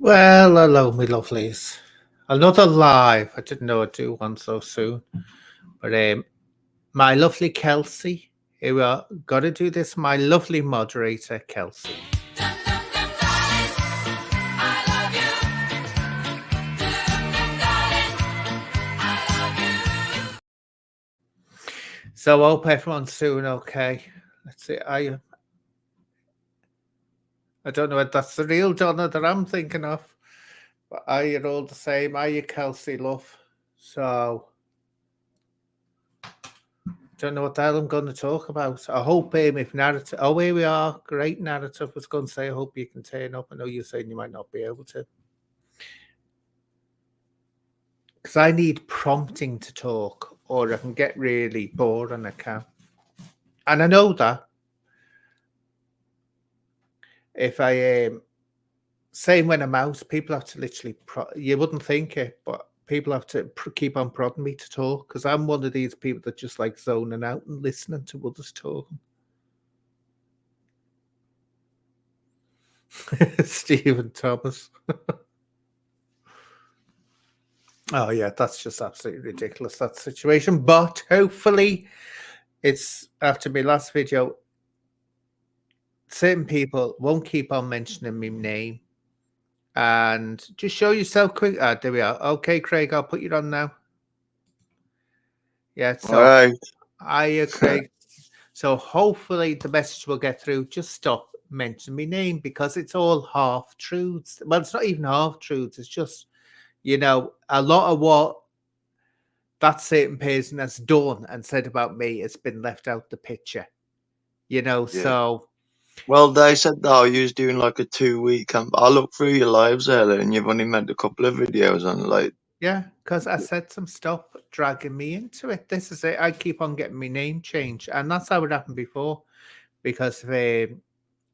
Well, hello, my lovelies. Another live. I didn't know I'd do one so soon. But my lovely Kelsey, here we are. Got to do this. My lovely moderator, Kelsey. So I hope everyone's doing okay. Let's see. I don't know if that's the real Donna that I'm thinking of. But are you all the same? Are you Kelsey, love? So don't know what the hell I'm going to talk about. I hope if narrative. Oh, here we are. Great narrative. I was going to say, I hope you can turn up. I know you're saying you might not be able to. Because I need prompting to talk, or I can get really bored and I can't. And I know that. If I same when I'm out, people have to literally. You wouldn't think it, but people have to keep on prodding me to talk because I'm one of these people that just like zoning out and listening to others talking. Stephen Thomas. Oh yeah, that's just absolutely ridiculous, that situation. But hopefully it's after my last video, certain people won't keep on mentioning my name. And just show yourself quick. There we are. Okay, Craig, I'll put you on now. Yeah, so All right. hiya, Craig. So hopefully the message will get through. Just stop mentioning my name because it's all half truths. Well, it's not even half truths. It's just, a lot of what that certain person has done and said about me has been left out the picture. So. Well, they said that you was doing like a 2-week camp. I looked through your lives earlier, and you've only made a couple of videos on like. Yeah, because I said some stuff dragging me into it. This is it. I keep on getting my name changed, and that's how it happened before. Because of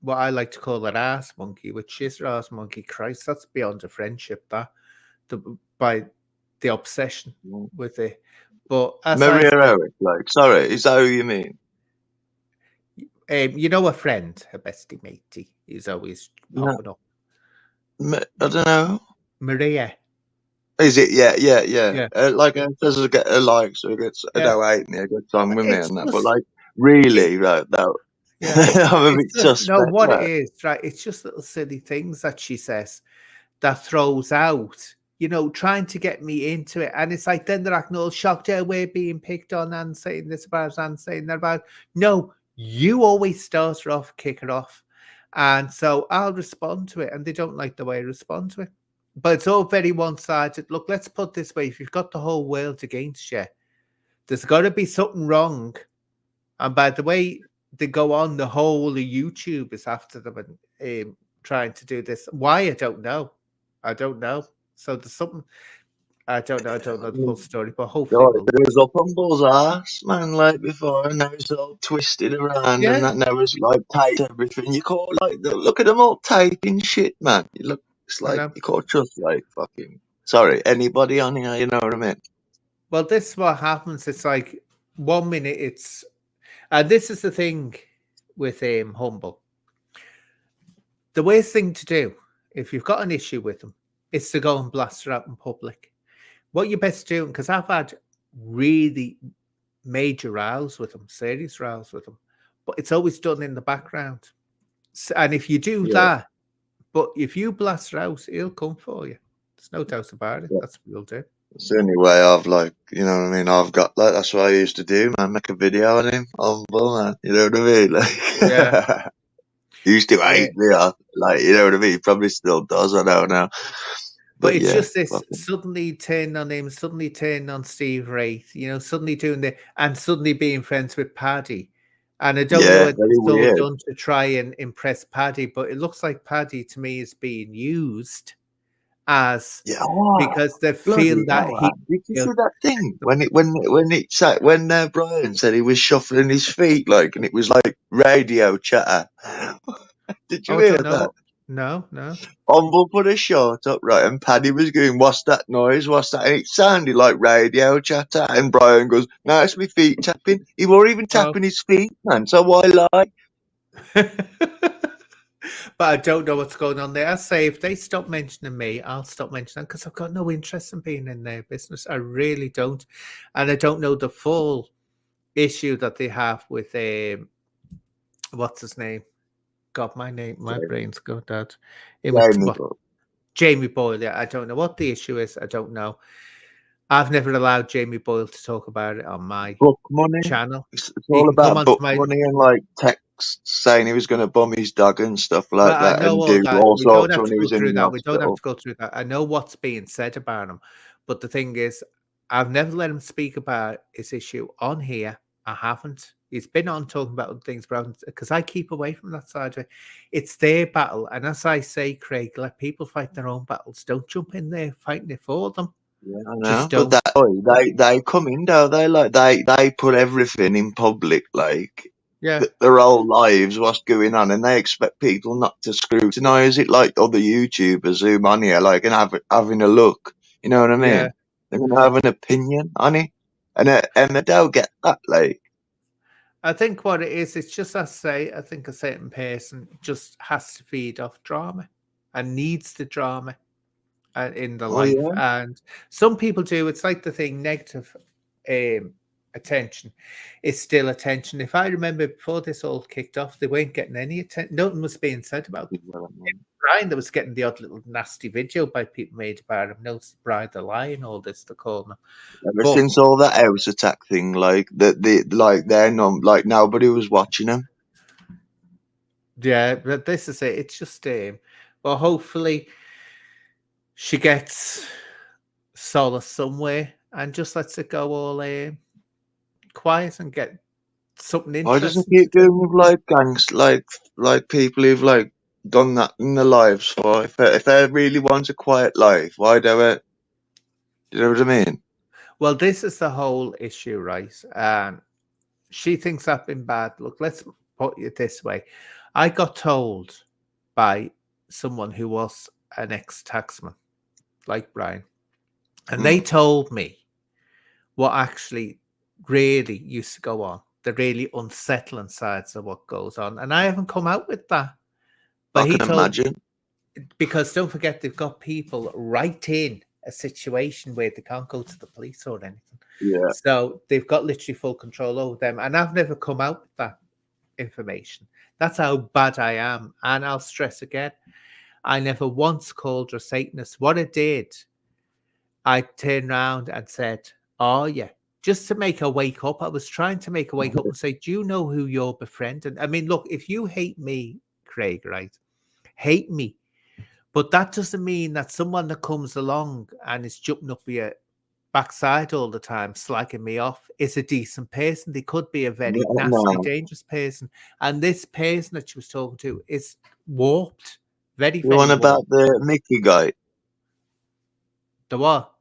what I like to call an ass monkey, which is ass monkey. Christ, that's beyond a friendship. By the obsession with it. But as Maria Eric, sorry, is that who you mean? A friend, a bestie matey, is always popping up. I don't know. Maria. Is it? Yeah. Like it does get a like, so it gets a donate me a good song with me and that. But like, really, right? No. Yeah. I'm a bit suspect. No, what it is, right? It's just little silly things that she says that throws out, trying to get me into it. And it's like then they're acting all shocked, we're being picked on and saying this about and saying that about. No, you always start her off, kick her off. And so I'll respond to it. And they don't like the way I respond to it. But it's all very one-sided. Look, let's put it this way. If you've got the whole world against you, there's got to be something wrong. And by the way, they go on, the whole of YouTube is after them and trying to do this. Why? I don't know. So there's something. I don't know the full story, but hopefully it was up on Bull's ass, man, like before, and now it's all twisted around, and that now is like taped everything. You can't look at them all taping shit, man. It looks like you can't trust fucking. Sorry, anybody on here, you know what I mean? Well, this is what happens. It's like 1 minute it's, and this is the thing with Humble. The worst thing to do if you've got an issue with them is to go and blast her out in public. What you best do, because I've had really major rows with them, serious rows with them, but it's always done in the background. And if you do that, but if you blast her out, he'll come for you. There's no doubt about it. That's what he'll do. It's the only way I've you know what I mean? I've got that's what I used to do, man. Make a video on him, Humble, man. You know what I mean? Yeah. He used to hate me, you know what I mean? He probably still does, I don't know. But it's just this suddenly turn on him, suddenly turn on Steve Wraith, suddenly doing and suddenly being friends with Paddy. And I don't know if it's all done to try and impress Paddy, but it looks like Paddy to me is being used as because they feel that did you see that thing when Brian said he was shuffling his feet and it was like radio chatter? Did you hear that? No. Humble put a short up, right, and Paddy was going, "What's that noise? What's that?" And it sounded like radio chatter. And Brian goes, "No, it's my feet tapping." He wasn't even tapping his feet, man. So why lie? But I don't know what's going on there. I say if they stop mentioning me, I'll stop mentioning them because I've got no interest in being in their business. I really don't. And I don't know the full issue that they have with what's his name? God, my brain's got that. Jamie Boyle. Yeah, I don't know what the issue is. I don't know. I've never allowed Jamie Boyle to talk about it on my book money channel. It's all about book money and like texts saying he was going to bum his dog and stuff like But I that, know and all do that. all We don't sorts have when to he go was in through the that. We don't have hospital. to go through that. I know what's being said about him, but the thing is, I've never let him speak about his issue on here. I haven't. He's been on talking about other things, because I keep away from that side of it. It's their battle, and as I say, Craig, let people fight their own battles. Don't jump in there fighting it for them. Yeah, I know. Just But don't. they come in, don't they? Like they put everything in public, like Yeah, their whole lives, what's going on, and they expect people not to scrutinise it like other YouTubers who on here, like, and having a look. You know what I yeah. mean? They're gonna have an opinion on it, and they don't get that. Like, I think what it is, it's just as I say, I think a certain person just has to feed off drama and needs the drama in the oh life. yeah, And some people do. It's like the thing, negative attention is still attention. If I remember before this all kicked off, they weren't getting any attention. Nothing was being said about Brian. There was getting the odd little nasty video by people made about him. Notice Brian the Lion, all this, the call now. ever since all that house attack thing, like they're not like nobody was watching them. Yeah, but this is it. It's just well, hopefully she gets solace somewhere and just lets it go all quiet and get something Why interesting. doesn't keep doing with like gangs, like people who've like done that in their lives? For if they really want a quiet life, why do it? You know what I mean? Well, this is the whole issue, right? She thinks I've been bad. Look, let's put it this way. I got told by someone who was an ex-taxman, like Brian, and they told me what actually really used to go on, the really unsettling sides of what goes on. And I haven't come out with that. But I can imagine. Because don't forget, they've got people right in a situation where they can't go to the police or anything. Yeah. So they've got literally full control over them. And I've never come out with that information. That's how bad I am. And I'll stress again, I never once called her Satanist. What I did, I turned around and said, oh, yeah, just to make her wake up. I was trying to make her wake up and say, do you know who you're befriending? I mean, look, if you hate me, Craig, right? Hate me. But that doesn't mean that someone that comes along and is jumping up your backside all the time, slagging me off, is a decent person. They could be a very nasty, dangerous person. And this person that she was talking to is warped. Very, very warped. About the Mickey guy? The what?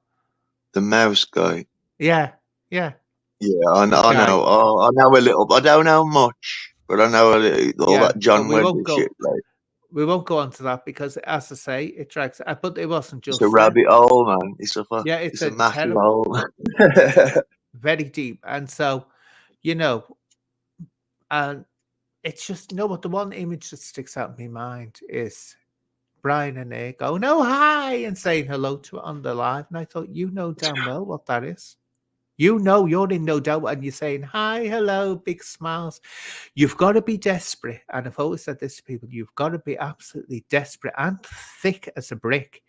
The mouse guy. Yeah, yeah. Yeah, I know. I know a little. I don't know much, but I know a little, all that John Webber shit. Like, we won't go on to that because, as I say, it drags. But it wasn't just. It's a rabbit hole, man. It's a massive hole. Very deep, and so, and it's just what the one image that sticks out in my mind is Brian and Nick going, "Oh, hi," and saying hello to it on the live, and I thought, damn well what that is. You're in no doubt, and you're saying hi, hello, big smiles. You've got to be desperate, and I've always said this to people: you've got to be absolutely desperate and thick as a brick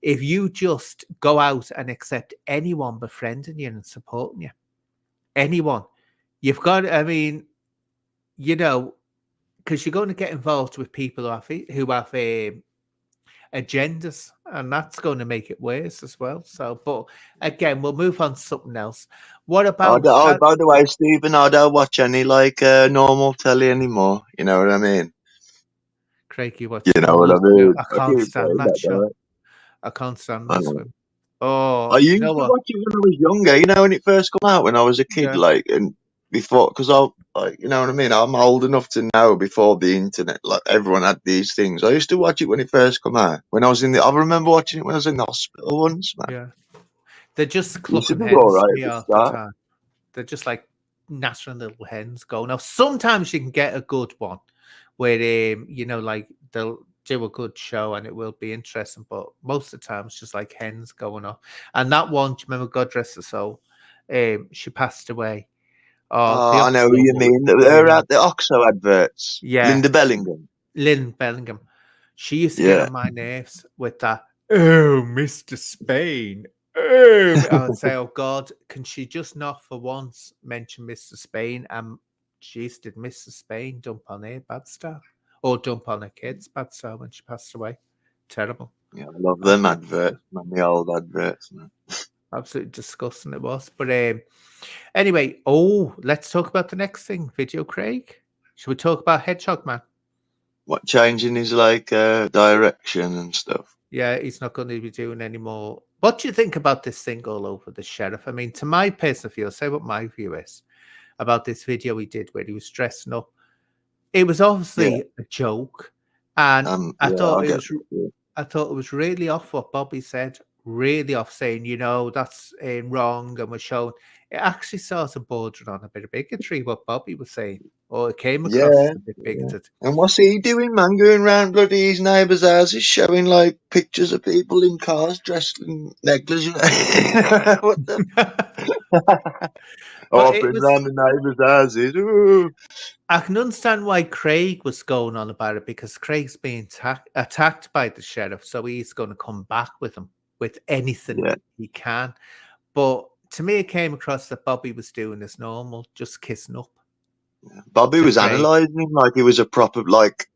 if you just go out and accept anyone befriending you and supporting you. Anyone, you've got. I mean, because you're going to get involved with people who have agendas, and that's going to make it worse as well. So, but again, we'll move on to something else. What about? By the way, Stephen, I don't watch any normal telly anymore. You know what I mean? Craig, you watch. You know what I mean? I can't stand that show. I can't stand this one. Oh, I used to watch it when I was younger. You know, when it first came out, when I was a kid, and before, because you know what I mean. I'm old enough to know before the internet, like everyone had these things. I used to watch it when it first came out. When I was I remember watching it when I was in the hospital once, man. Yeah, they're just clucking hens. They're just like nattering little hens go. Now, sometimes you can get a good one where like they'll do a good show and it will be interesting, but most of the time it's just like hens going off. And that one, do you remember God Rest Her Soul? She passed away. Oh, the Oh, I know who Oxo you mean. They're at the Oxo adverts. Yeah, Linda Bellingham. Lynn Bellingham. She used to get Yeah. on my nerves with that. Oh, Mr. Spain. Oh, I'd say, oh God, can she just not for once mention Mr. Spain? Jeez, did Mr. Spain dump on her bad stuff? Or dump on her kids bad stuff when she passed away? Terrible. Yeah, I love them adverts, man. The old adverts, man. Absolutely disgusting it was. But anyway, let's talk about the next thing. Video Craig. Should we talk about Hedgehog Man? What, changing his direction and stuff? Yeah, he's not going to be doing any more. What do you think about this thing all over the sheriff? I mean, to my personal view, I'll say what my view is about this video he did where he was dressing up. It was obviously a joke, and I thought it was really off what Bobby said. Really off saying, that's wrong, and was shown. It actually started bordering on a bit of bigotry, what Bobby was saying, or it came across as a bit bigoted. And what's he doing, man? Going round bloody his neighbours' houses, showing like pictures of people in cars dressed in negligee. What the? Offering round the neighbours' houses. Ooh. I can understand why Craig was going on about it, because Craig's being attacked by the sheriff, so he's going to come back with him with anything he can. But to me, it came across that Bobby was doing this normal, just kissing up. Yeah. Bobby was analysing him like he was a proper, like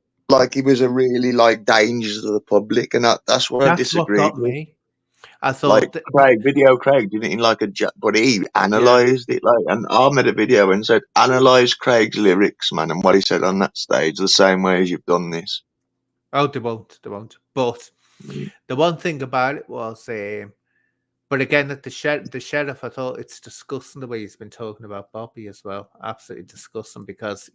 he was a really danger to the public, and that's what I disagreed what got with. Me. I thought Video Craig didn't like but he analysed it and I made a video and said analyse Craig's lyrics, man, and what he said on that stage the same way as you've done this. Oh, they won't. But the one thing about it was, but again, at the sheriff, I thought it's disgusting the way he's been talking about Bobby as well. Absolutely disgusting, because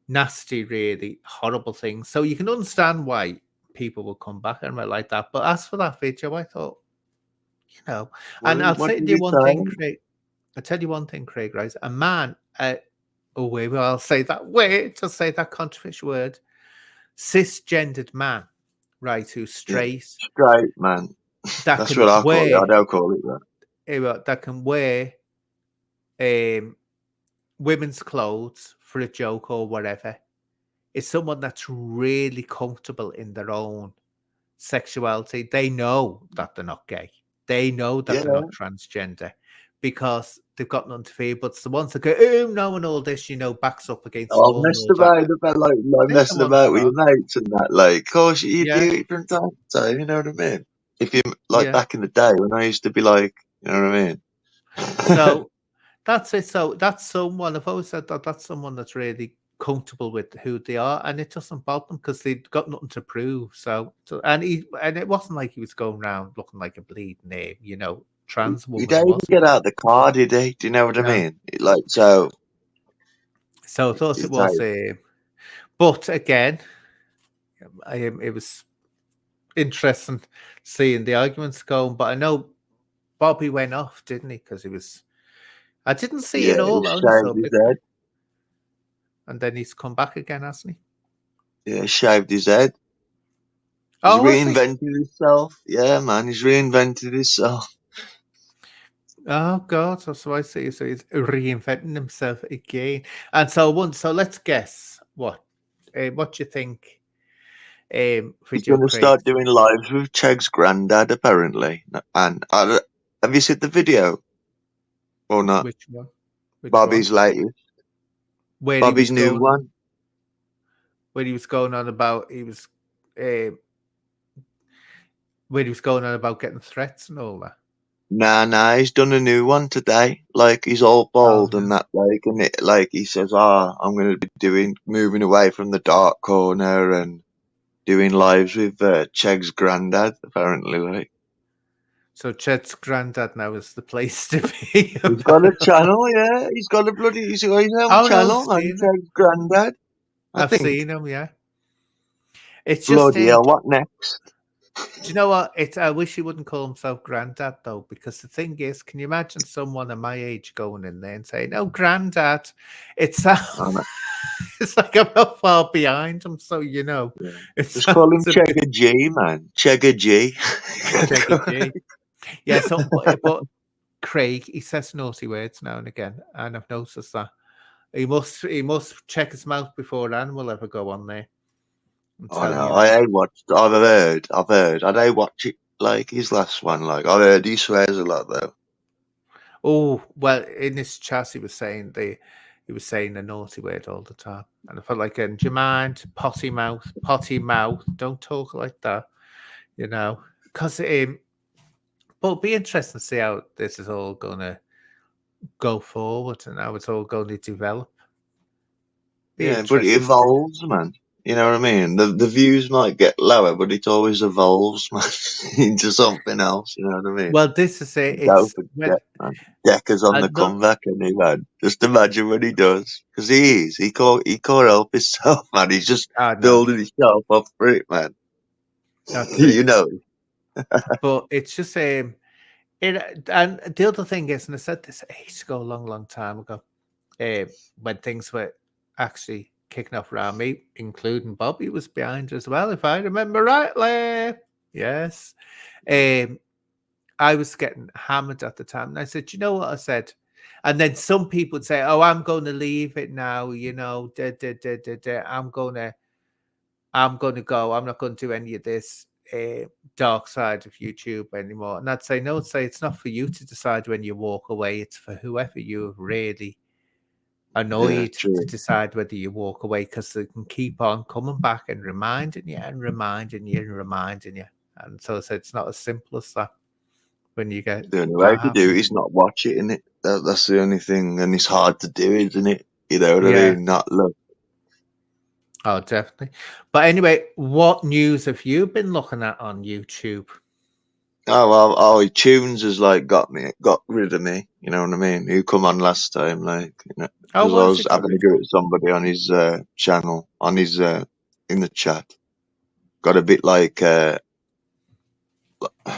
nasty, really horrible things. So you can understand why people will come back and like that. But as for that video, I thought, and I'll tell you one thing, Craig. I'll tell you one thing, Craig, right? A man, I'll say that just say that controversial word, cisgendered man, right, who's straight. Straight man. That's what I call it. I don't call it that. That can wear women's clothes for a joke or whatever. Is someone that's really comfortable in their own sexuality. They know that they're not gay. They know that they're not transgender, because they've got nothing to fear. But it's the ones that go, oh no, and all this, backs up against. Oh, messed about messing about with your mates and that. Like, of course, you do it from time to time. You know what I mean? If you back in the day when I used to be like, you know what I mean? So that's it. So that's someone. I've always said that that's someone that's really comfortable with who they are, and it doesn't bother them because they've got nothing to prove. And it wasn't like he was going around looking like a bleeding trans woman. He didn't even get out the car, did he? Do you know what I mean? So I thought it was but again, it was interesting seeing the arguments going. But I know Bobby went off, didn't he? Because I didn't see it all. And then he's come back again, hasn't he? Yeah, shaved his head. He's reinvented himself. Yeah, man, he's reinvented himself. Oh God, that's what I see. So he's reinventing himself again. And so let's guess what do you think? He's going to start doing lives with Cheg's granddad, apparently. And have you seen the video or not? Which one? Bobby's latest. Bobby's new one. When he was going on about when he was going on about getting threats and all that. Nah, he's done a new one today. Like, he's all bald and that, and he says, I'm going to be moving away from the dark corner and doing lives with Cheg's granddad, apparently, So Cheg's granddad now is the place to be. He's got a channel, yeah. He's got a his own channel, Cheg's granddad. I've seen him, yeah. It's bloody hell, what next? Do you know what? I wish he wouldn't call himself Grandad though, because the thing is, can you imagine someone of my age going in there and saying, "Oh, Grandad"? It sounds know. it's like I'm not far behind him, so Yeah. it Just call him sounds a bit Chegga G, man. Chegga G. Jeggy G. Yeah, so but Craig, he says naughty words now and again, and I've noticed that. He must check his mouth before an animal ever go on there. I'm I telling know. you that. I've heard. I don't watch it like his last one. Like I've heard he swears a lot though. Oh well, in this chat he was saying a naughty word all the time, and I felt like, do you mind potty mouth? Don't talk like that, because but it'll be interesting to see how this is all gonna go forward and how it's all going to develop. Be Yeah, but it interesting to see. evolves, man. You know what I mean? The views might get lower, but it always evolves, man, into something else. You know what I mean? Well, this is it. Go It's for when Deck, man. Decker's on the not. comeback, and he man. Just imagine what he does, because he is. He can't help himself, man. He's just I know building himself up for it, man. that's You it. know. But it's just and the other thing is, and I said this ages ago, a long, long time ago, when things were actually kicking off around me, including Bobby was behind as well, if I remember rightly. Yes. I was getting hammered at the time. And I said, you know what I said? And then some people would say, oh, I'm going to leave it now, I'm going to go. I'm not going to do any of this dark side of YouTube anymore. And I'd say, no, it's not for you to decide when you walk away. It's for whoever you're really Yeah, annoyed to true. decide whether you walk away, because they can keep on coming back and reminding you and reminding you and reminding you. And so I said, it's not as simple as that when you get The only way that to do it happen. is not watch it, innit? That's the only thing, and it's hard to do, isn't it? You know what I Yeah. mean? Not look. Oh, definitely. But anyway, what news have you been looking at on YouTube? Oh well, Tunes has like got rid of me. You know what I mean? Who come on last time, like, Oh, because I was was it having good? to go at somebody on his channel, on his in the chat. Got a bit like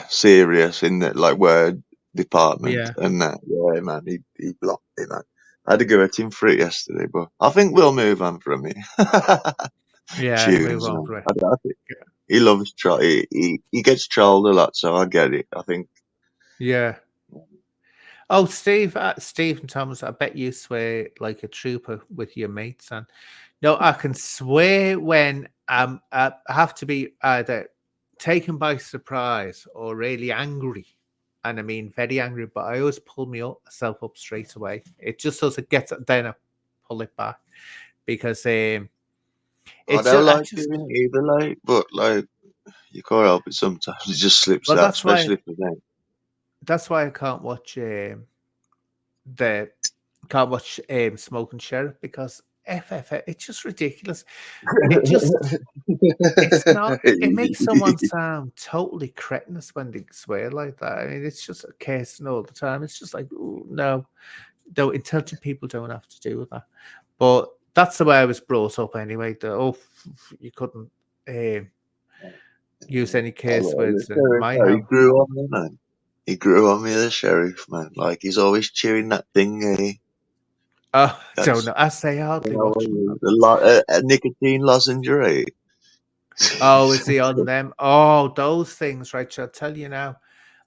serious in the like word department, Yeah. and yeah, man, he blocked me, man. I had to go at him for it yesterday, but I think we'll move on from it. Yeah, move Tunes, on man. for it. I think he loves troll. He gets trolled a lot, so I get it. I think. Yeah. Oh, Steve and Thomas, I bet you swear like a trooper with your mates. And no, I can swear when I have to be either taken by surprise or really angry. And I mean very angry, but I always pull myself up straight away. It just doesn't get, then I pull it back, because I it's don't just, like doing it either, like, but like you can't help it sometimes. It just slips well, out, especially for them. that's why I can't watch the Smoke and Sheriff, because FFF, it's just ridiculous. It just it's not. It makes someone sound totally cretinous when they swear like that. I mean, it's just a case all the time. It's just like, ooh, no, intelligent people don't have to do that. But that's the way I was brought up anyway. You couldn't use any curse The words in sheriff, my though, he house. grew on me, man. He grew on me, the sheriff, man. Like he's always chewing that thing. Oh, I don't That's know. I say hardly watch them. a nicotine lozenge, right? Oh, is he on them? Oh, those things, right? I'll tell you now.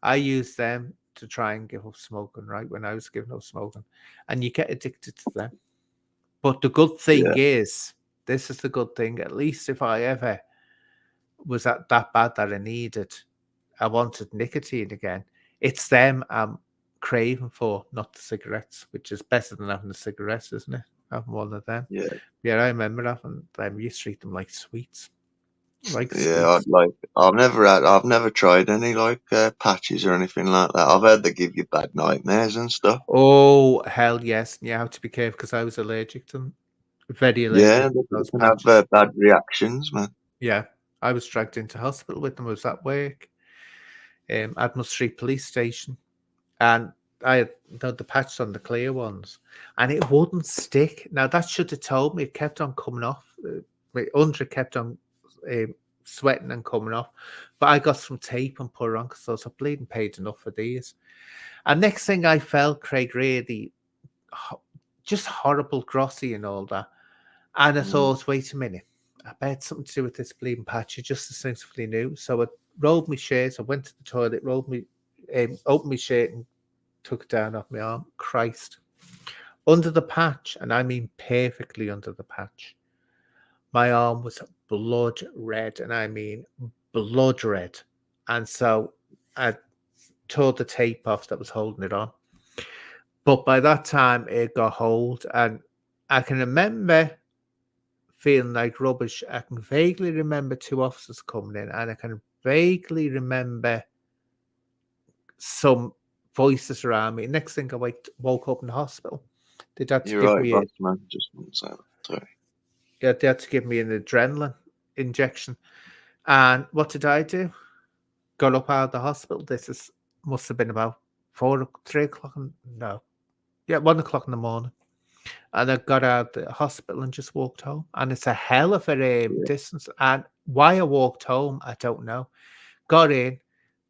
I used them to try and give up smoking, right? When I was giving up smoking, and you get addicted to them. But the good thing Yeah, is, this is the good thing. At least if I ever was that bad that I wanted nicotine again. It's them I'm craving for, not the cigarettes, which is better than having the cigarettes, isn't it? Having one of them. yeah, Yeah, I remember having them. You treat them like sweets, like yeah. sweets. I've never tried any like patches or anything like that. I've heard they give you bad nightmares and stuff. Oh, hell yes. You have to be careful, because I was allergic to them. Very Yeah, allergic to they those can have patches. bad reactions, man. Yeah. I was dragged into hospital with them. I was at work, Admiral Street Police Station. And I had the patches on, the clear ones, and it wouldn't stick. Now, that should have told me. It kept on coming off. My under kept on sweating and coming off. But I got some tape and put it on because I was bleeding paid enough for these. And next thing I felt, Craig, really just horrible, grossy and all that. And I thought, wait a minute, I bet something to do with this bleeding patch. I just instinctively knew. So I rolled my shirt. I went to the toilet, opened my shirt and took it down off my arm. Christ. Under the patch, and I mean perfectly under the patch, my arm was blood red, and I mean blood red. And so I tore the tape off that was holding it on. But by that time, it got hold, and I can remember feeling like rubbish. I can vaguely remember 2 officers coming in, and I can vaguely remember some voices around me. Next thing, I woke up in the hospital. They'd had to You're give right, me boss, man. Just one second. Sorry. they had to give me an adrenaline injection. And what did I do? Got up out of the hospital. Must have been about 3 o'clock. No. Yeah, 1 o'clock in the morning. And I got out of the hospital and just walked home. And it's a hell of a distance. And why I walked home, I don't know. Got in,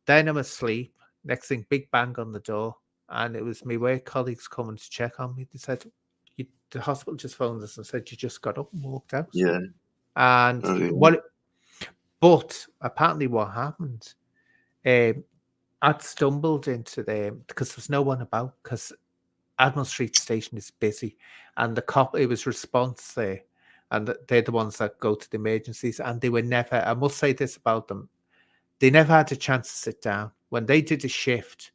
then I'm asleep. Next thing, big bang on the door. And it was my work colleagues coming to check on me. They said, the hospital just phoned us and said you just got up and walked out. Yeah. And but apparently what happened, I'd stumbled into because there was no one about, because Admiral Street Station is busy, and it was response there, and they're the ones that go to the emergencies, and they were never, I must say this about them, they never had a chance to sit down. When they did a shift,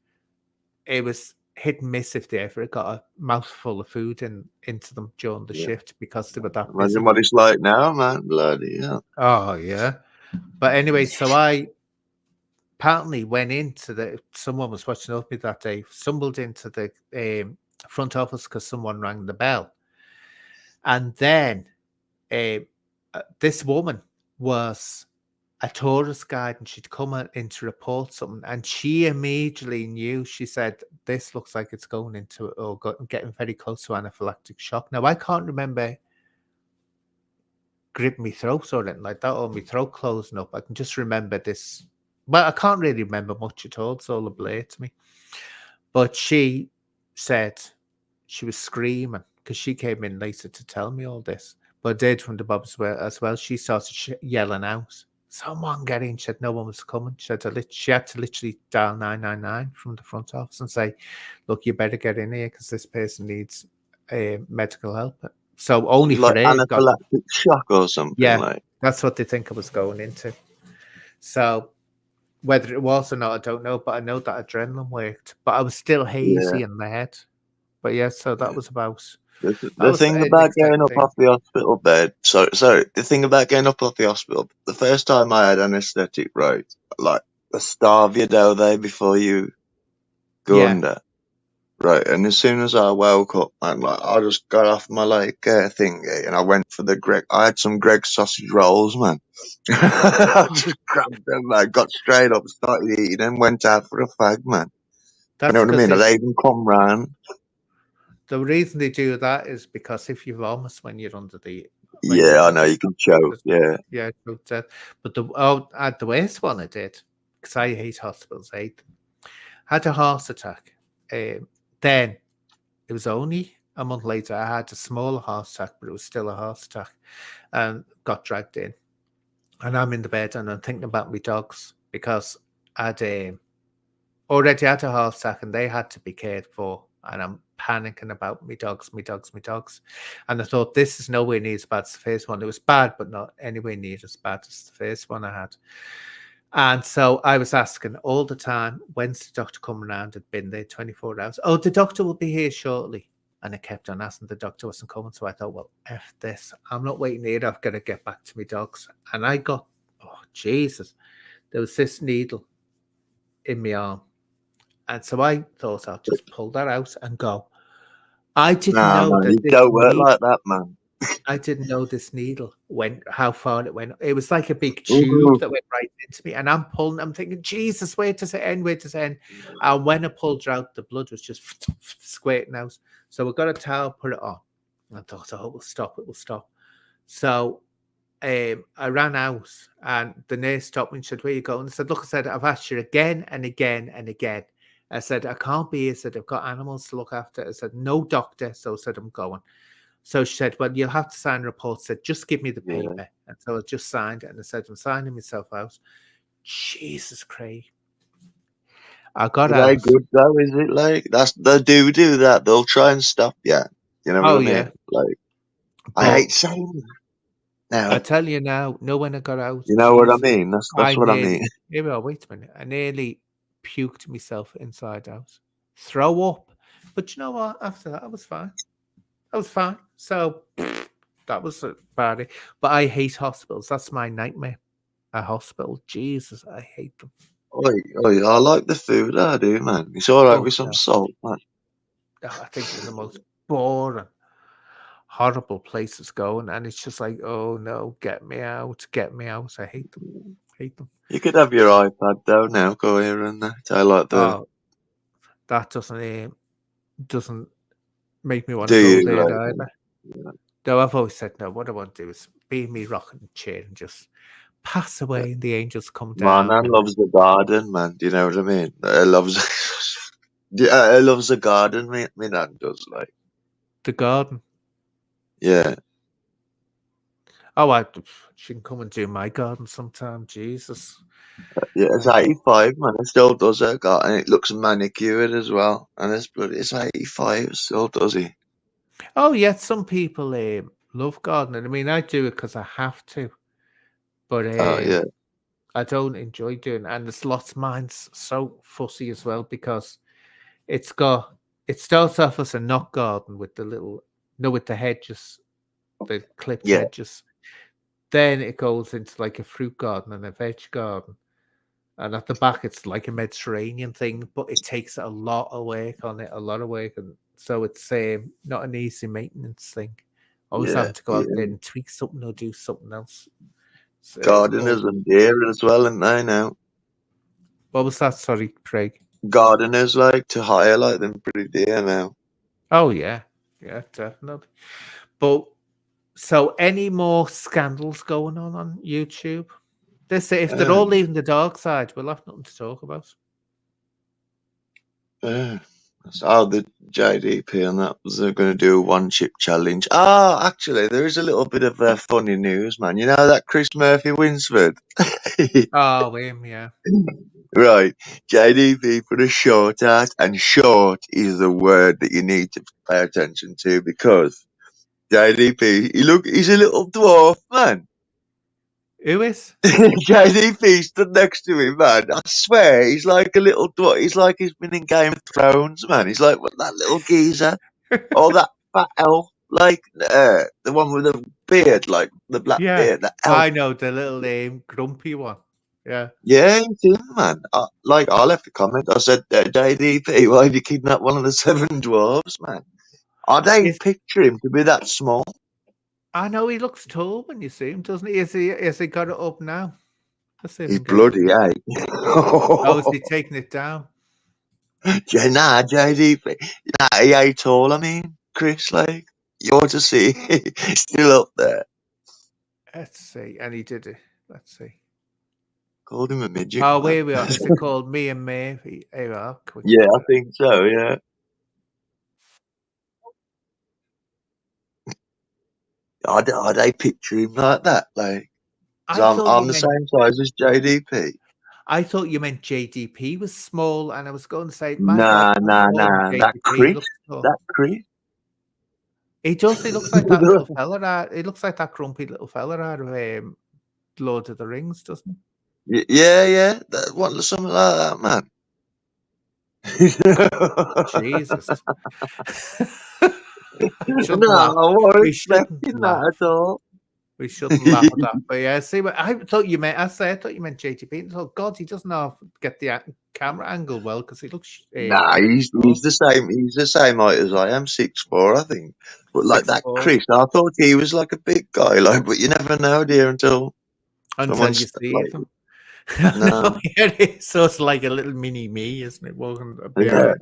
it was hit and miss if they ever got a mouthful of food into them during the shift, because they were that busy. Imagine what it's like now, man. Bloody hell. Oh, yeah. But anyway, so I apparently went into someone was watching over me that day, stumbled into the front office because someone rang the bell. And then this woman was a tourist guide, and she'd come in to report something, and she immediately knew. She said, this looks like it's going into or getting very close to anaphylactic shock. Now, I can't remember gripping my throat or anything like that, or my throat closing up. I can just remember this. Well, I can't really remember much at all. It's all a blur to me. But she said she was screaming because she came in later to tell me all this. But Dad from the Bob as well, she started yelling out, someone get in. She said no one was coming. She had to literally dial 999 from the front office and say, look, you better get in here because this person needs medical help. So only like for anaphylactic shock or something. Yeah, that's what they think I was going into. So whether it was or not, I don't know, but I know that adrenaline worked. But I was still hazy in the head. But yeah, so that was about... The thing about getting up off the hospital bed, sorry, the thing about getting up off the hospital, the first time I had anaesthetic, right, like, they starve you, don't they, before you go under? Right, and as soon as I woke up, man, like, I just got off my, like, thingy, and I went for I had some Greggs sausage rolls, man. I just grabbed them, man, got straight up, started eating them, went out for a fag, man. You know what I mean? They even come round. The reason they do that is because if you vomit when you're under the... Yeah, I know, you can choke, yeah. Yeah, but the worst one I did, because I hate hospitals, had a heart attack. Then it was only a month later, I had a smaller heart attack, but it was still a heart attack, and got dragged in. And I'm in the bed and I'm thinking about my dogs, because I'd already had a heart attack and they had to be cared for. And I'm panicking about my dogs. And I thought, this is nowhere near as bad as the first one. It was bad, but not anywhere near as bad as the first one I had. And so I was asking all the time, when's the doctor coming around? Had been there 24 hours. Oh, the doctor will be here shortly. And I kept on asking, the doctor wasn't coming. So I thought, well, F this. I'm not waiting here. I've got to get back to my dogs. And I got, oh, Jesus. There was this needle in my arm. And so I thought I'll just pull that out and go. I didn't know that it don't work like that, man. I didn't know this needle how far it went. It was like a big tube that went right into me. And I'm pulling, I'm thinking, Jesus, where does it end? And when I pulled it out, the blood was just squirting out. So we got a towel, put it on. I thought, oh, it will stop. So I ran out, and the nurse stopped me and said, "Where you going?" I said, "Look," I said, "I've asked you again and again and again." I said, "I can't be here." I said, "I've got animals to look after." I said, "No doctor." So I said, "I'm going." So she said, "Well, you'll have to sign a report." I said, "Just give me the Yeah. paper." And so I just signed it, and I said, "I'm signing myself out." Jesus Christ. I got Are they out. good though? Is it like they do that? They'll try and stop you. You know what Oh, I yeah. mean? Like I But hate saying that I now. tell you now, when I got out, You know what I Jesus, mean? That's I what I mean. nearly, here we are, wait a minute. I nearly puked myself inside out. Throw up. But you know what? After that, I was fine. I was fine. So that was about it. But I hate hospitals. That's my nightmare. A hospital. Jesus, I hate them. Oi, I like the food. I do, man. It's all right Oh, with some no. salt, man. I think they're the most boring, horrible places going. And it's just like, oh no, get me out. Get me out. I hate them. Hate them. You could have your iPad though now. Go here and that. I like the. Oh, that doesn't make me want Do to go you there like? either. Yeah. Though I've always said no. What I want to do is be in me rocking chair and just pass away, and the angels come My down. nan And loves the garden, man. Do you know what I mean? I loves. Yeah, I loves the garden. Me nan does like. the garden. Yeah. Oh, she can come and do my garden sometime. Jesus. Yeah, it's 85, man. It still does her garden. It looks manicured as well. And it's 85. It still does it. Oh, yeah. Some people love gardening. I mean, I do it because I have to, but Oh yeah. I don't enjoy doing it. And there's lots. Mine's so fussy as well because it's got. It starts off as a knot garden with with the hedges, the clipped Yeah. hedges. Then it goes into like a fruit garden and a veg garden. And at the back, it's like a Mediterranean thing, but it takes a lot of work on it, a lot of work. And so it's not an easy maintenance thing. Always Yeah. having to go out there and tweak something or do something else. So, Gardeners and deer as well, and they now. what was that? Sorry, Craig. Gardeners like to hire like them pretty dear now. Oh, yeah. Yeah, definitely. But so any more scandals going on YouTube? They say if they're all leaving the dark side, we'll have nothing to talk about. The JDP and that was going to do a one chip challenge. Actually, there is a little bit of funny news, man. You know that Chris Murphy Winsford? Oh, him, yeah. Right. JDP put a short out, and short is the word that you need to pay attention to because JDP, he's a little dwarf, man. Who is? JDP stood next to him, man. I swear, he's like a little dwarf. He's like he's been in Game of Thrones, man. He's like that little geezer. Or that fat elf, like the one with the beard, like the black Yeah, beard, that elf. I know the little grumpy one. Yeah. Yeah, it's him, man. I left a comment. I said, JDP, why have you kidnapped one of the 7 dwarves, man? I don't picture him to be that small. I know he looks tall when you see him, doesn't he? Has he got it up now? He's bloody, eh? Oh, is he taking it down? Nah, JDP. Nah, he ain't tall. I mean, Chris, like, you ought to see. He's still up there. Let's see. And he did it. Let's see. Called him a midget. Oh, here we are. Is it called Me and Murphy? Here we are. Yeah, I think so, yeah. I they picture him like that, like, I'm the same size as JDP. I thought you meant JDP was small, and I was going to say, Nah. That Chris. He does. He looks like that little fella. He looks like that grumpy little fella out of Lord of the Rings, doesn't he? Yeah. Something like that, man. Jesus. We shouldn't laugh at all. We shouldn't laugh at that. But yeah, see, I thought you meant JDP. Oh God, he doesn't know how to get the camera angle well because he looks. He's the same. He's the same height as I am, 6'4", I think. But like 6'4". That Chris, I thought he was like a big guy. Like, but you never know, dear, until you see him. No, so it's like a little mini me, isn't it? Walking. Yeah.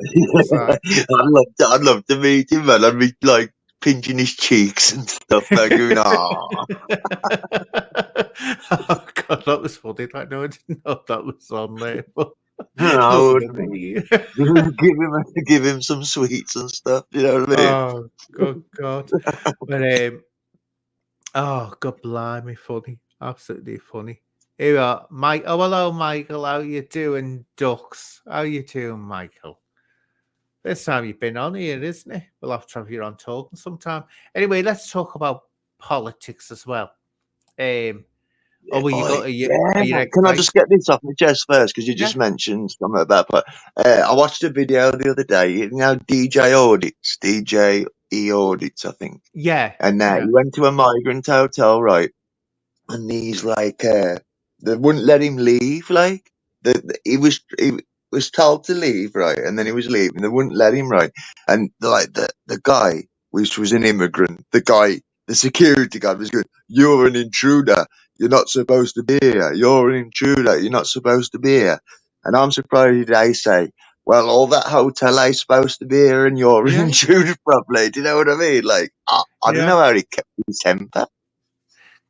I'd love to meet him, man. I'd be like pinching his cheeks and stuff, like going, "Oh." Oh God, that was funny. I know I didn't know that was on there. But No, look at wouldn't me. give him some sweets and stuff. You know what I mean? Oh, good God. But oh God, blimey, funny, absolutely funny. Here we are, Mike. Oh, hello, Michael. How you doing, ducks? How you doing, Michael? This time you've been on here, isn't it? We'll have to have you on talking sometime. Anyway, let's talk about politics as well. Oh, well, Oi, are you yeah. Can I excited? just get this off my chest first? Because you Yeah, just mentioned something about. I watched a video the other day. You know, DJ Audits, I think. yeah, And yeah, he went to a migrant hotel, right? And he's like, they wouldn't let him leave. Like, he was told to leave, right? And then he was leaving. They wouldn't let him, right? And the guy, which was an immigrant, the security guard was going, "You're an intruder. You're not supposed to be here. You're an intruder. You're not supposed to be here." And I'm surprised they say, "Well, all that hotel ain't supposed to be here, and you're an yeah, intruder, probably." Do you know what I mean? Like, I don't yeah. know how he kept his temper.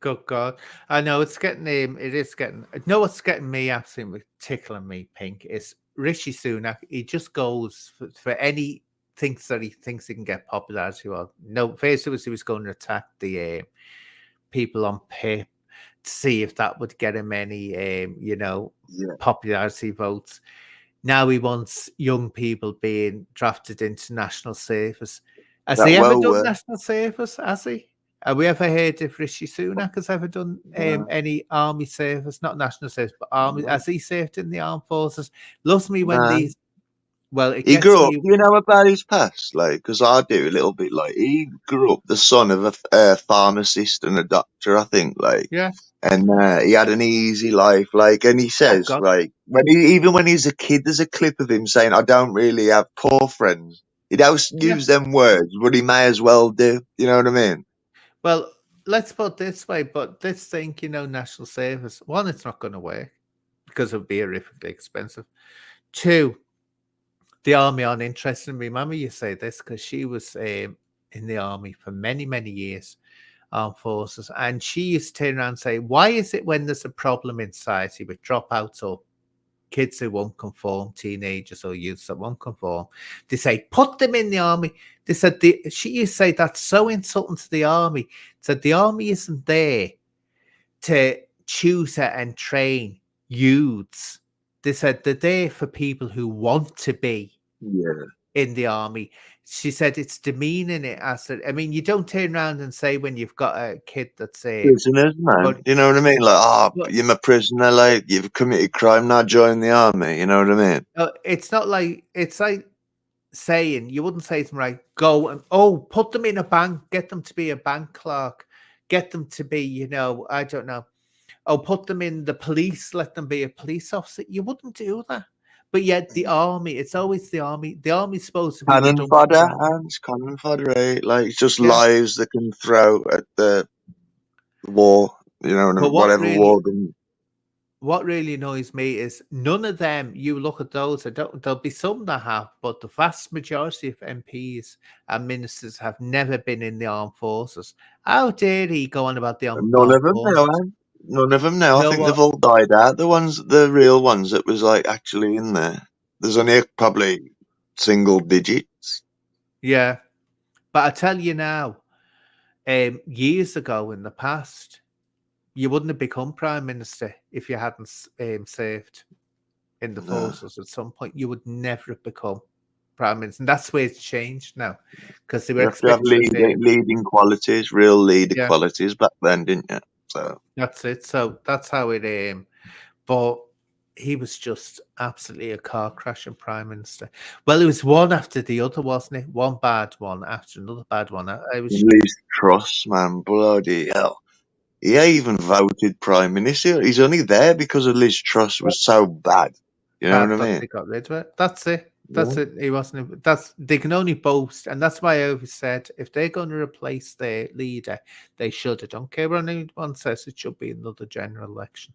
Good God. I know it's getting it is getting no what's getting me absolutely tickling me pink is Rishi Sunak. He just goes for any thinks that he thinks he can get popularity on. No, first it was he was going to attack the people on PIP to see if that would get him any Yeah. popularity votes. Now he wants young people being drafted into national service. Has That he ever well done worth. national service? Has he? Have we ever heard if Rishi Sunak has ever done any army service? Not national service, but army. Has he served in the armed forces? Loves me when No. these. Well, it He gets grew up, me. you know about his past? Like, because I do a little bit, like, he grew up the son of a pharmacist and a doctor, I think, like, Yeah. and he had an easy life, like, and he Oh says, God. like, even when he's a kid, there's a clip of him saying, "I don't really have poor friends." He don't Yeah. use them words, but he may as well do. You know what I mean? Well, let's put it this way. But this thing, national service. One, it's not going to work because it'll be horrifically expensive. Two, the army aren't interested in me. Remember, you say this because she was in the army for many, many years, armed forces, and she used to turn around and say, "Why is it when there's a problem in society with dropouts or kids who won't conform, teenagers or youths that won't conform, they say put them in the army?" They said she used to say that's so insulting to the army. Said the army isn't there to tutor and train youths. They said they're there for people who want to be Yeah. in the army. She said it's demeaning it as I mean, you don't turn around and say when you've got a kid that's Prisoners, man. but You know what I mean? Like, but you're my prisoner, like, you've committed crime, now join the army. You know what I mean? it's not like it's like saying you wouldn't say to them right, go and put them in a bank, get them to be a bank clerk, get them to be, I don't know. Put them in the police, let them be a police officer. You wouldn't do that. But yet the army, it's always the army. The army's supposed to be the Cannon dump. fodder, and it's cannon fodder, eh? Like, it's just Yeah. lives they can throw at the war, you know, But whatever war. what really annoys me is none of them, you look at those, there'll be some that have, but the vast majority of MPs and ministers have never been in the armed forces. How dare he go on about the None armed of them now, forces? eh? None of them now. You I know think they've what? all died out. The real ones that was like actually in there. There's only probably single digits. Yeah. But I tell you now, years ago in the past, you wouldn't have become prime minister if you hadn't served in the No. forces at some point. You would never have become prime minister. And that's where it's changed now because they were You have to have expecting leading qualities, real leader yeah, qualities back then, didn't you? So that's it. So that's how it but he was just absolutely a car crashing prime minister. Well, it was one after the other, wasn't it? One bad one after another bad one. I was Liz Truss, man, bloody hell. He ain't even voted prime minister. He's only there because of Liz Truss was so bad. You know bad what I that mean? they got rid of it. That's it. That's Yeah. it. He wasn't. That's they can only boast, and that's why I always said if they're going to replace their leader, they should. I don't care what anyone says. It should be another general election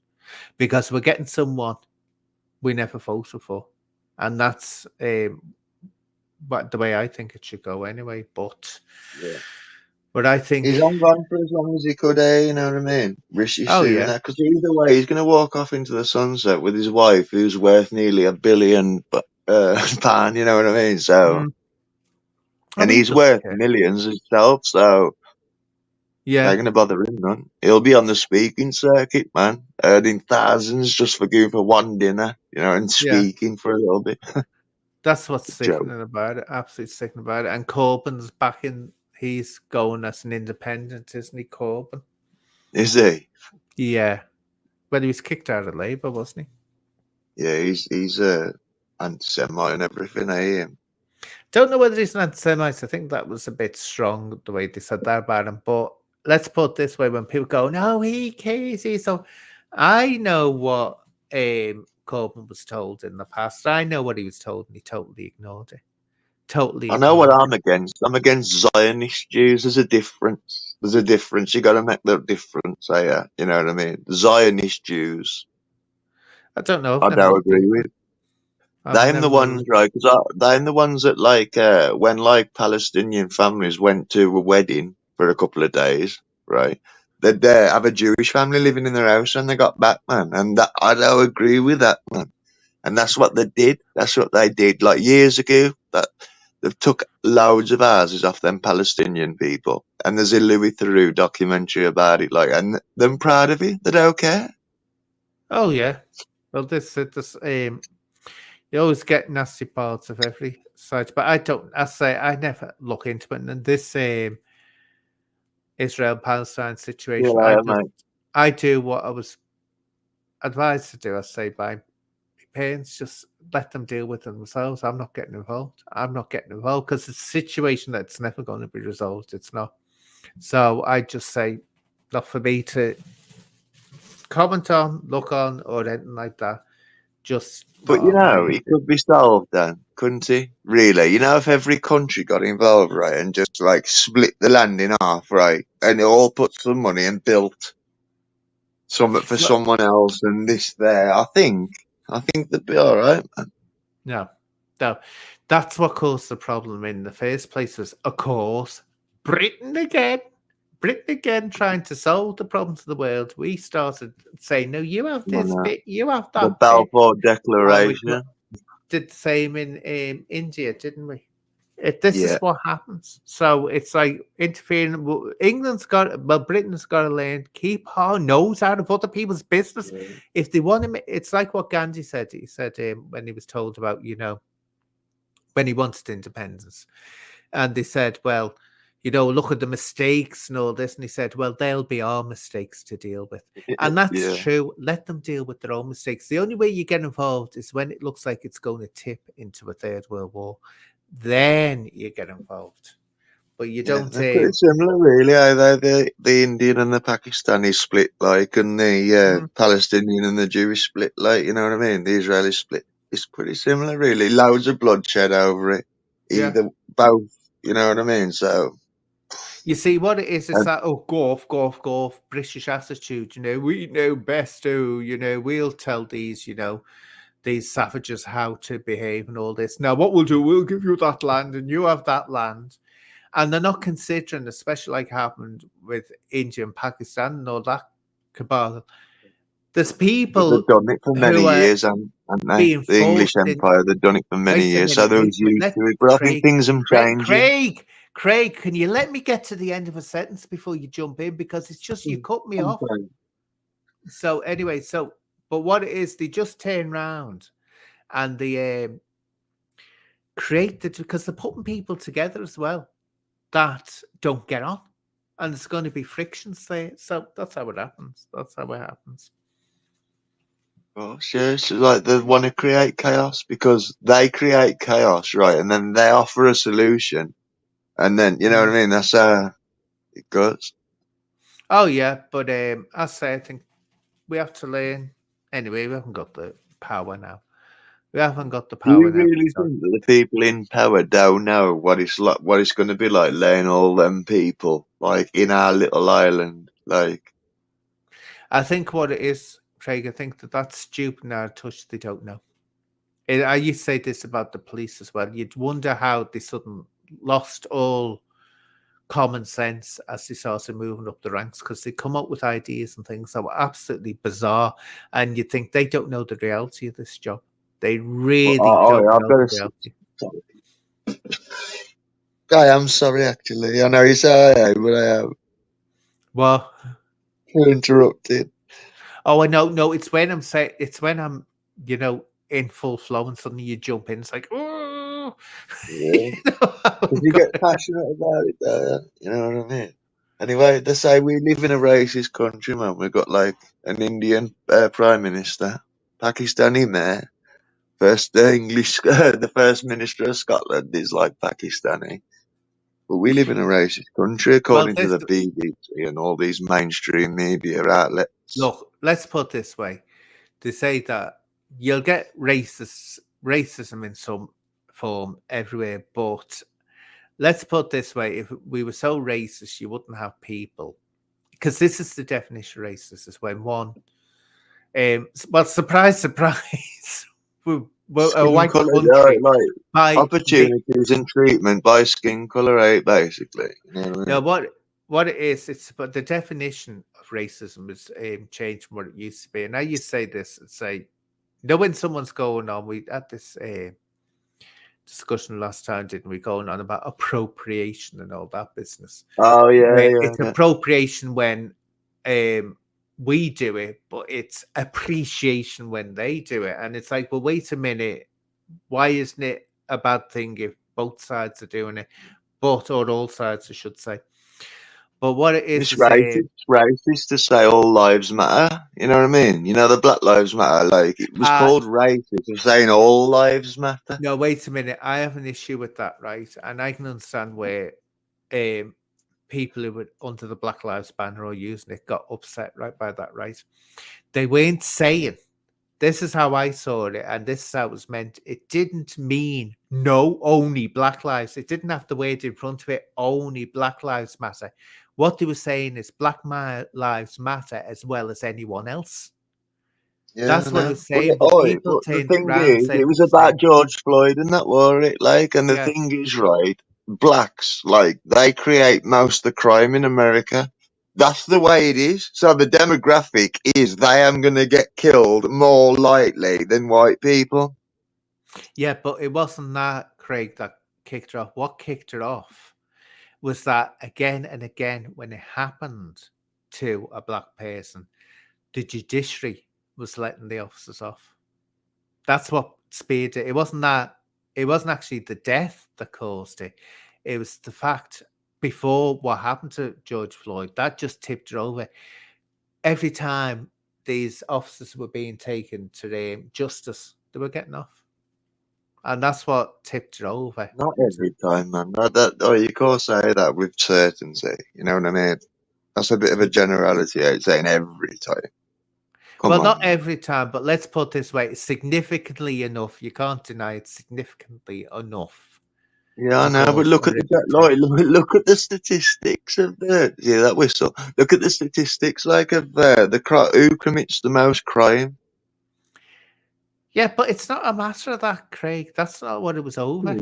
because we're getting someone we never voted for, and that's the way I think it should go anyway. But Yeah. I think, He's on gone for as long as he could, you know what I mean? Rishi oh yeah, Sunak, because either way, he's going to walk off into the sunset with his wife, who's worth nearly £1 billion pound, you know what I mean? So, I and mean, he's doesn't worth care. millions himself, so Yeah, they're going to bother him none. He'll be on the speaking circuit, man, earning thousands just for going for one dinner, you know, and yeah. speaking for a little bit. That's what's Joke. sickening about it. Absolutely sickening about it. And Corbyn's back in. He's going as an independent, isn't he, Corbyn? Is he? Yeah. Well, he was kicked out of Labour, wasn't he? Yeah, he's anti-Semite and everything, him. Don't know whether he's an anti-Semite. I think that was a bit strong the way they said that about him. But let's put it this way: when people go, "No, he Casey," so I know what Corbyn was told in the past. I know what he was told, and he totally ignored it. Totally. I know what ignored I'm against. I'm against Zionist Jews. There's a difference. There's a difference. You got to make that difference. You know what I mean? Zionist Jews. I don't know. I don't agree with. They're the ones, right? Because they're the ones that, like, when like Palestinian families went to a wedding for a couple of days, right? They'd have a Jewish family living in their house, and they got back, man. And that, I don't agree with that, man. And that's what they did. That's what they did, like years ago. That they took loads of houses off them Palestinian people. And there's a Louis Theroux documentary about it, like, and they're proud of it. They don't care. Oh yeah. Well, this you always get nasty parts of every side, but I never look into it. And this Israel-Palestine situation, I do what I was advised to do. I say by my parents, just let them deal with themselves. I'm not getting involved. I'm not getting involved because it's a situation that's never going to be resolved. It's not. So I just say, not for me to comment on, look on, or anything like that. But you know, it could be solved then, couldn't it? Really, you know, if every country got involved, right, and just like split the land in half, right, and it all put some money and built something for someone else and this there, I think they'd be all right, man. No, that's what caused the problem in the first place. Was, of course, Britain again trying to solve the problems of the world. We started saying, no, you have this bit, you have that. The Balfour Declaration. Did the same in India, didn't we? This is what happens. So it's like interfering. Britain's got to learn, keep our nose out of other people's business. Yeah. If they want to, it's like what Gandhi said. He said when he was told about, when he wanted independence, and they said, well, look at the mistakes and all this. And he said, well, they'll be our mistakes to deal with. And that's true. Let them deal with their own mistakes. The only way you get involved is when it looks like it's going to tip into a third world war. Then you get involved. But you don't. They're pretty similar, really. The Indian and the Pakistani split, like, and the Palestinian and the Jewish split, like, you know what I mean? The Israeli split. It's pretty similar, really. Loads of bloodshed over it. Either, both, you know what I mean? So... You see, what it is that, go off, British attitude, we know best, we'll tell these, these savages how to behave and all this. Now, what we'll do, we'll give you that land and you have that land. And they're not considering, especially like happened with India and Pakistan and all that cabal. There's people they've done it for many years, and the English Empire, they've done it for many years, so they're used to it. But I think things are changing. Craig, can you let me get to the end of a sentence before you jump in? Because it's just you cut me off. So anyway, but what it is, they just turn around and they create because they're putting people together as well that don't get on. And there's going to be frictions there. So that's how it happens. Well, sure. So like they want to create chaos because they create chaos, right? And then they offer a solution. And then, you know what I mean? That's how it goes. Oh, yeah. But I say, I think we have to learn. Anyway, we haven't got the power now. We haven't got the power. Do you really think that the people in power don't know what it's like, what it's going to be like laying all them people, like, in our little island? Like, I think what it is, Craig, I think that's stupid and out of touch. They don't know. I used to say this about the police as well. You'd wonder how they suddenly lost all common sense as they started moving up the ranks, because they come up with ideas and things that were absolutely bizarre, and you think they don't know the reality of this job. They really don't I've know got the to. reality. I am sorry, actually. I know you say I am, but I am. Well, Interrupted. oh, I know. No, it's when I'm in full flow, and suddenly you jump in. It's like, oh, Yeah. Because you get passionate about it, though. You know what I mean? Anyway, they say we live in a racist country, man. We've got like an Indian prime minister, Pakistani mayor. First, the English, the first minister of Scotland is like Pakistani. But we live in a racist country, well, according to the BBC and all these mainstream media outlets. look. Let's put it this way: they say that you'll get racism in some form everywhere, but let's put it this way: if we were so racist, you wouldn't have people. Because this is the definition of racist: is when one, well, surprise, surprise, a white country by opportunities and treatment by skin color, right? Basically, you know what I mean? What it is, it's but the definition of racism is changed from what it used to be. And I used to say this and say, when someone's going on, we had this discussion last time, didn't we? Going on about appropriation and all that business. Oh yeah, it's appropriation when we do it, but it's appreciation when they do it. And it's like, well, wait a minute, why isn't it a bad thing if both sides are doing it? Or all sides, I should say. But what it is, it's racist to say all lives matter. You know what I mean? You know, the Black Lives Matter, like it was called racist for saying all lives matter. No, wait a minute. I have an issue with that, right? And I can understand where people who were under the Black Lives banner or using it got upset right by that, right? They weren't saying, this is how I saw it, and this is how it was meant. It didn't mean no, only Black Lives. It didn't have the word in front of it, only Black Lives Matter. What they were saying is Black Lives Matter as well as anyone else. Yeah, that's what it was saying. But the thing is, it was about George Floyd and that, were it? Like, and the thing is, right, blacks, like, they create most of the crime in America. That's the way it is. So the demographic is they am going to get killed more likely than white people. Yeah, but it wasn't that, Craig, that kicked her off. What kicked her off was that again and again, when it happened to a black person, the judiciary was letting the officers off. That's what speared it. It wasn't actually the death that caused it. It was the fact before what happened to George Floyd, that just tipped her over. Every time these officers were being taken to the justice, they were getting off. And that's what tipped her over. Not every time, man. You can't say that with certainty. You know what I mean? That's a bit of a generality. I'd saying every time. Not every time, but let's put it this way: significantly enough. You can't deny it. Significantly enough. Yeah, I know, but look at the statistics of that whistle. Look at the statistics, like of who commits the most crime. Yeah, but it's not a matter of that, Craig. That's not what it was over.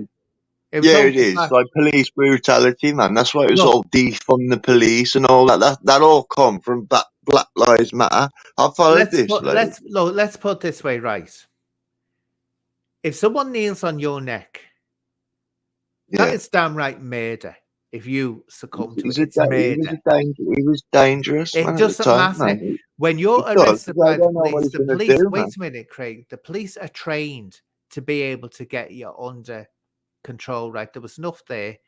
It is like police brutality, man. That's why it was all defund the police and all that. That all come from Black Lives Matter. I followed this. Let's put it this way, right? If someone kneels on your neck, that is damn right murder. If you succumb to it, it's murder. He was dangerous. It doesn't matter. When you're arrested by the police, wait a minute, Craig. The police are trained to be able to get you under control, right? There was enough there.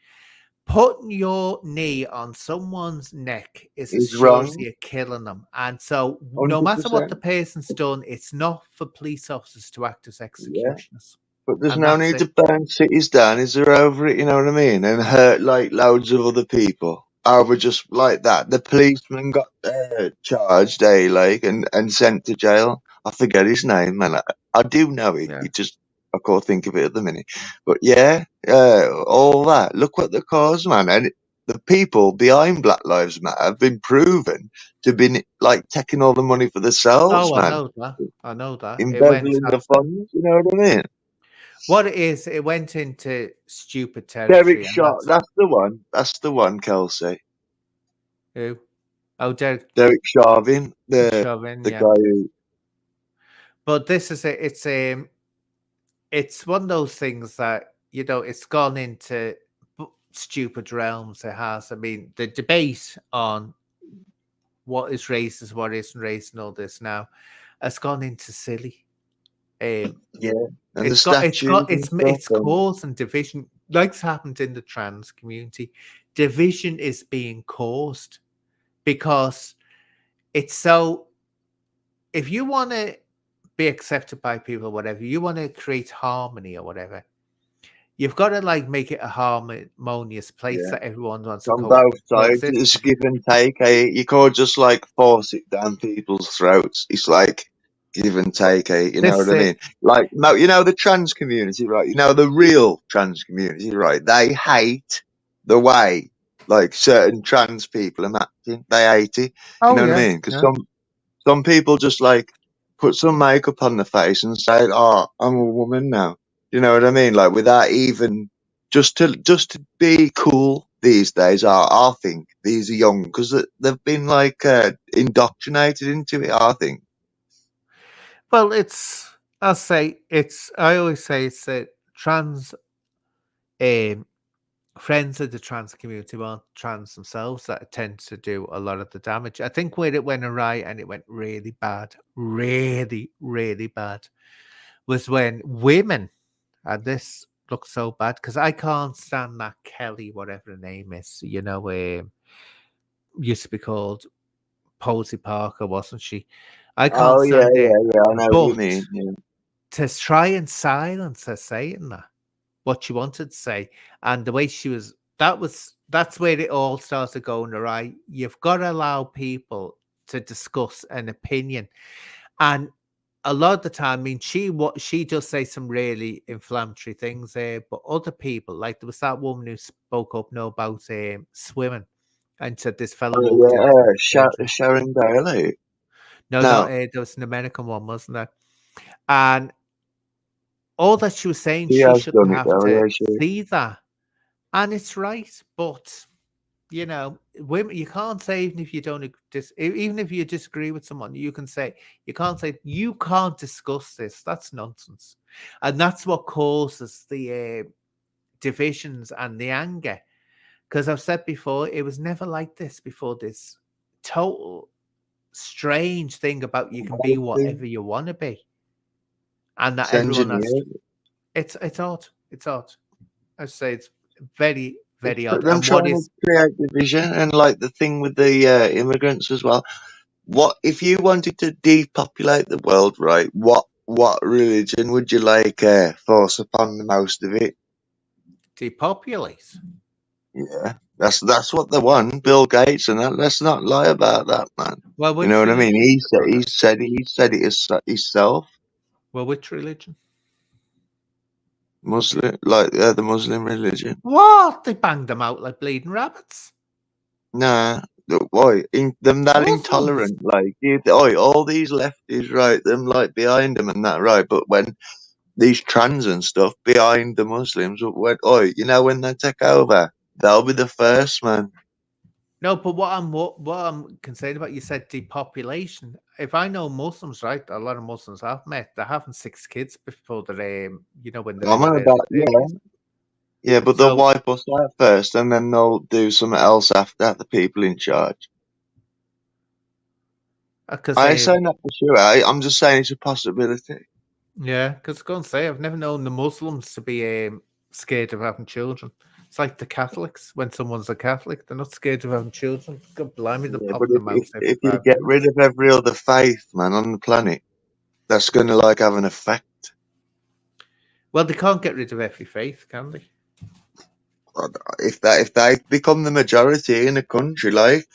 Putting your knee on someone's neck is as sure as you're killing them. And so 100%. No matter what the person's done, it's not for police officers to act as executioners. But there's no need to burn cities down, is there, over it, you know what I mean? And hurt like loads of other people over just like that. The policeman got charged, and sent to jail. I forget his name, man. I do know it. Yeah. I can't think of it at the minute. But all that. Look what the cause, man. And the people behind Black Lives Matter have been proven to be like taking all the money for themselves, man. I know that. Embezzling the funds, you know what I mean? What it is, it went into stupid Derek territory, and Shaw, that's the one. That's the one, Kelsey. who? Oh, Derek Derek Chauvin, the Chauvin, the yeah. guy who. But this is it's one of those things that it's gone into stupid realms. It has. I mean, the debate on what is racist, what isn't racist, and all this now has gone into silly. Yeah, and the It's statues and stuff. it's causing division, like's happened in the trans community. Division is being caused because it's so. If you want to be accepted by people, whatever you want to create harmony or whatever, you've got to like make it a harmonious place Yeah, that everyone wants to on both sides, coexist. it's give and take. Eh? You can't just like force it down people's throats. It's like give and take. Eh? You know This what I mean? Like, no, you know the trans community, right? You know the real trans community, right? They hate the way like certain trans people are acting. They hate it. You Oh know what I yeah, mean? Because yeah. some people just like put some makeup on the face and say, "Oh, I'm a woman now." You know what I mean? Like without even just to be cool these days. I think these are young because they've been like indoctrinated into it. I think. Well, I'll say I always say it's a trans um friends of the trans community aren't trans themselves that tend to do a lot of the damage. I think where it went awry and it went really bad, really, really bad, was when women, and this looks so bad because I can't stand that Kelly, whatever her name is, used to be called Posey Parker, wasn't she? I can't Oh yeah, stand it. yeah, yeah. I know what you But mean. Yeah. to try and silence her saying that, what she wanted to say, and the way she was, that's where it all started going awry. You've got to allow people to discuss an opinion. And a lot of the time, I mean, she does say some really inflammatory things there, but other people, like there was that woman who spoke up now about swimming and said this fella Oh walked into the yeah, bedroom. Sharon Daly. No, not No, there was an American one, wasn't there? And all that she was saying, she she has shouldn't done it have though. to Yeah, she. see that. And it's right, but women, you can't say even if you don't even if you disagree with someone, you can say you can't say you can't discuss this. That's nonsense, and that's what causes the divisions and the anger. Because I've said before, it was never like this before. This total strange thing about you can be whatever you want to be, and that It's everyone has. engineered. It's odd. It's odd. I say it's very It's very odd. them And what trying to is create division and like the thing with the immigrants as well. What if you wanted to depopulate the world, right? What religion would you like force upon the most of it? depopulate? Yeah, that's what they want, Bill Gates, and that. Let's not lie about that, man. Well, You know which what I mean? religion, He said it himself. well, which religion? Muslim, like the Muslim religion. What? They banged them out like bleeding rabbits. Nah, why? Them that Muslims. intolerant, like, oi, all these lefties, right? Them like behind them and that, right? But when these trans and stuff behind the Muslims, when, oi, when they take over, they'll be the first, man. No, but what I'm concerned about, you said depopulation. If I know Muslims, right, a lot of Muslims I've met, they're having 6 kids before they're when they're I'm in on their about, early 30s. yeah, but they'll So wipe us out first, and then they'll do something else after that. The people in charge. because I ain't saying that for sure. I'm just saying it's a possibility. yeah, because go and say I've never known the Muslims to be scared of having children. It's like the Catholics. When someone's a Catholic, they're not scared of having children. God blimey, they're Yeah, but popping them out every if you 5 get minutes. rid of every other faith, man, on the planet, that's going to like have an effect. Well, they can't get rid of every faith, can they? If they become the majority in a country, like,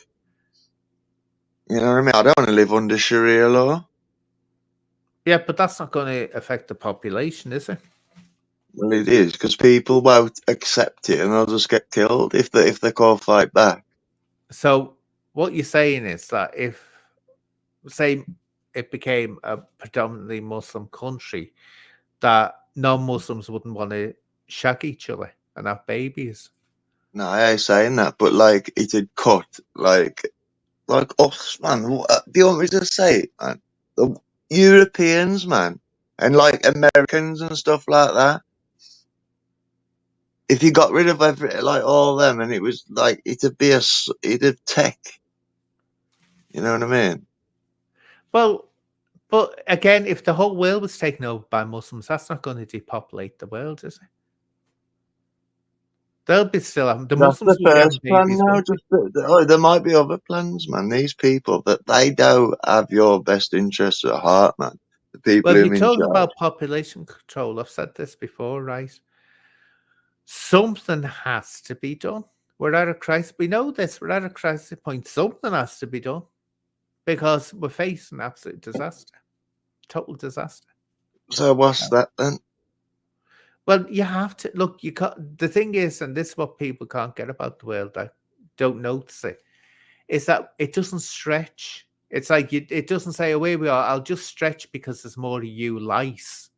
you know what I mean? I don't want to live under Sharia law. Yeah, but that's not going to affect the population, is it? Well, it is because people won't accept it and they'll just get killed if they can't fight back. So what you're saying is that if, say, it became a predominantly Muslim country, that non-Muslims wouldn't want to shag each other and have babies. No, I ain't saying that, but like it'd cut like us, man. Do you want me to say it, man? The Europeans, man, and like Americans and stuff like that. If you got rid of like all them, and it was like it'd tech. You know what I mean? Well, but again, if the whole world was taken over by Muslims, that's not going to depopulate the world, is it? They'll be still the That's Muslims the will be having first plan babies, now. won't they? There might be other plans, man. These people that they don't have your best interests at heart, man. The people Well, if who you in talk charge. about population control, I've said this before, right? Something has to be done. We're at a crisis. We know this. We're at a crisis point. Something has to be done because we're facing absolute disaster, total disaster. So what's that then? Well, you have to look. You can't. The thing is, and this is what people can't get about the world. I don't notice it. Is that it doesn't stretch. It's like it doesn't say, "Away we are." I'll just stretch because there's more of you lice.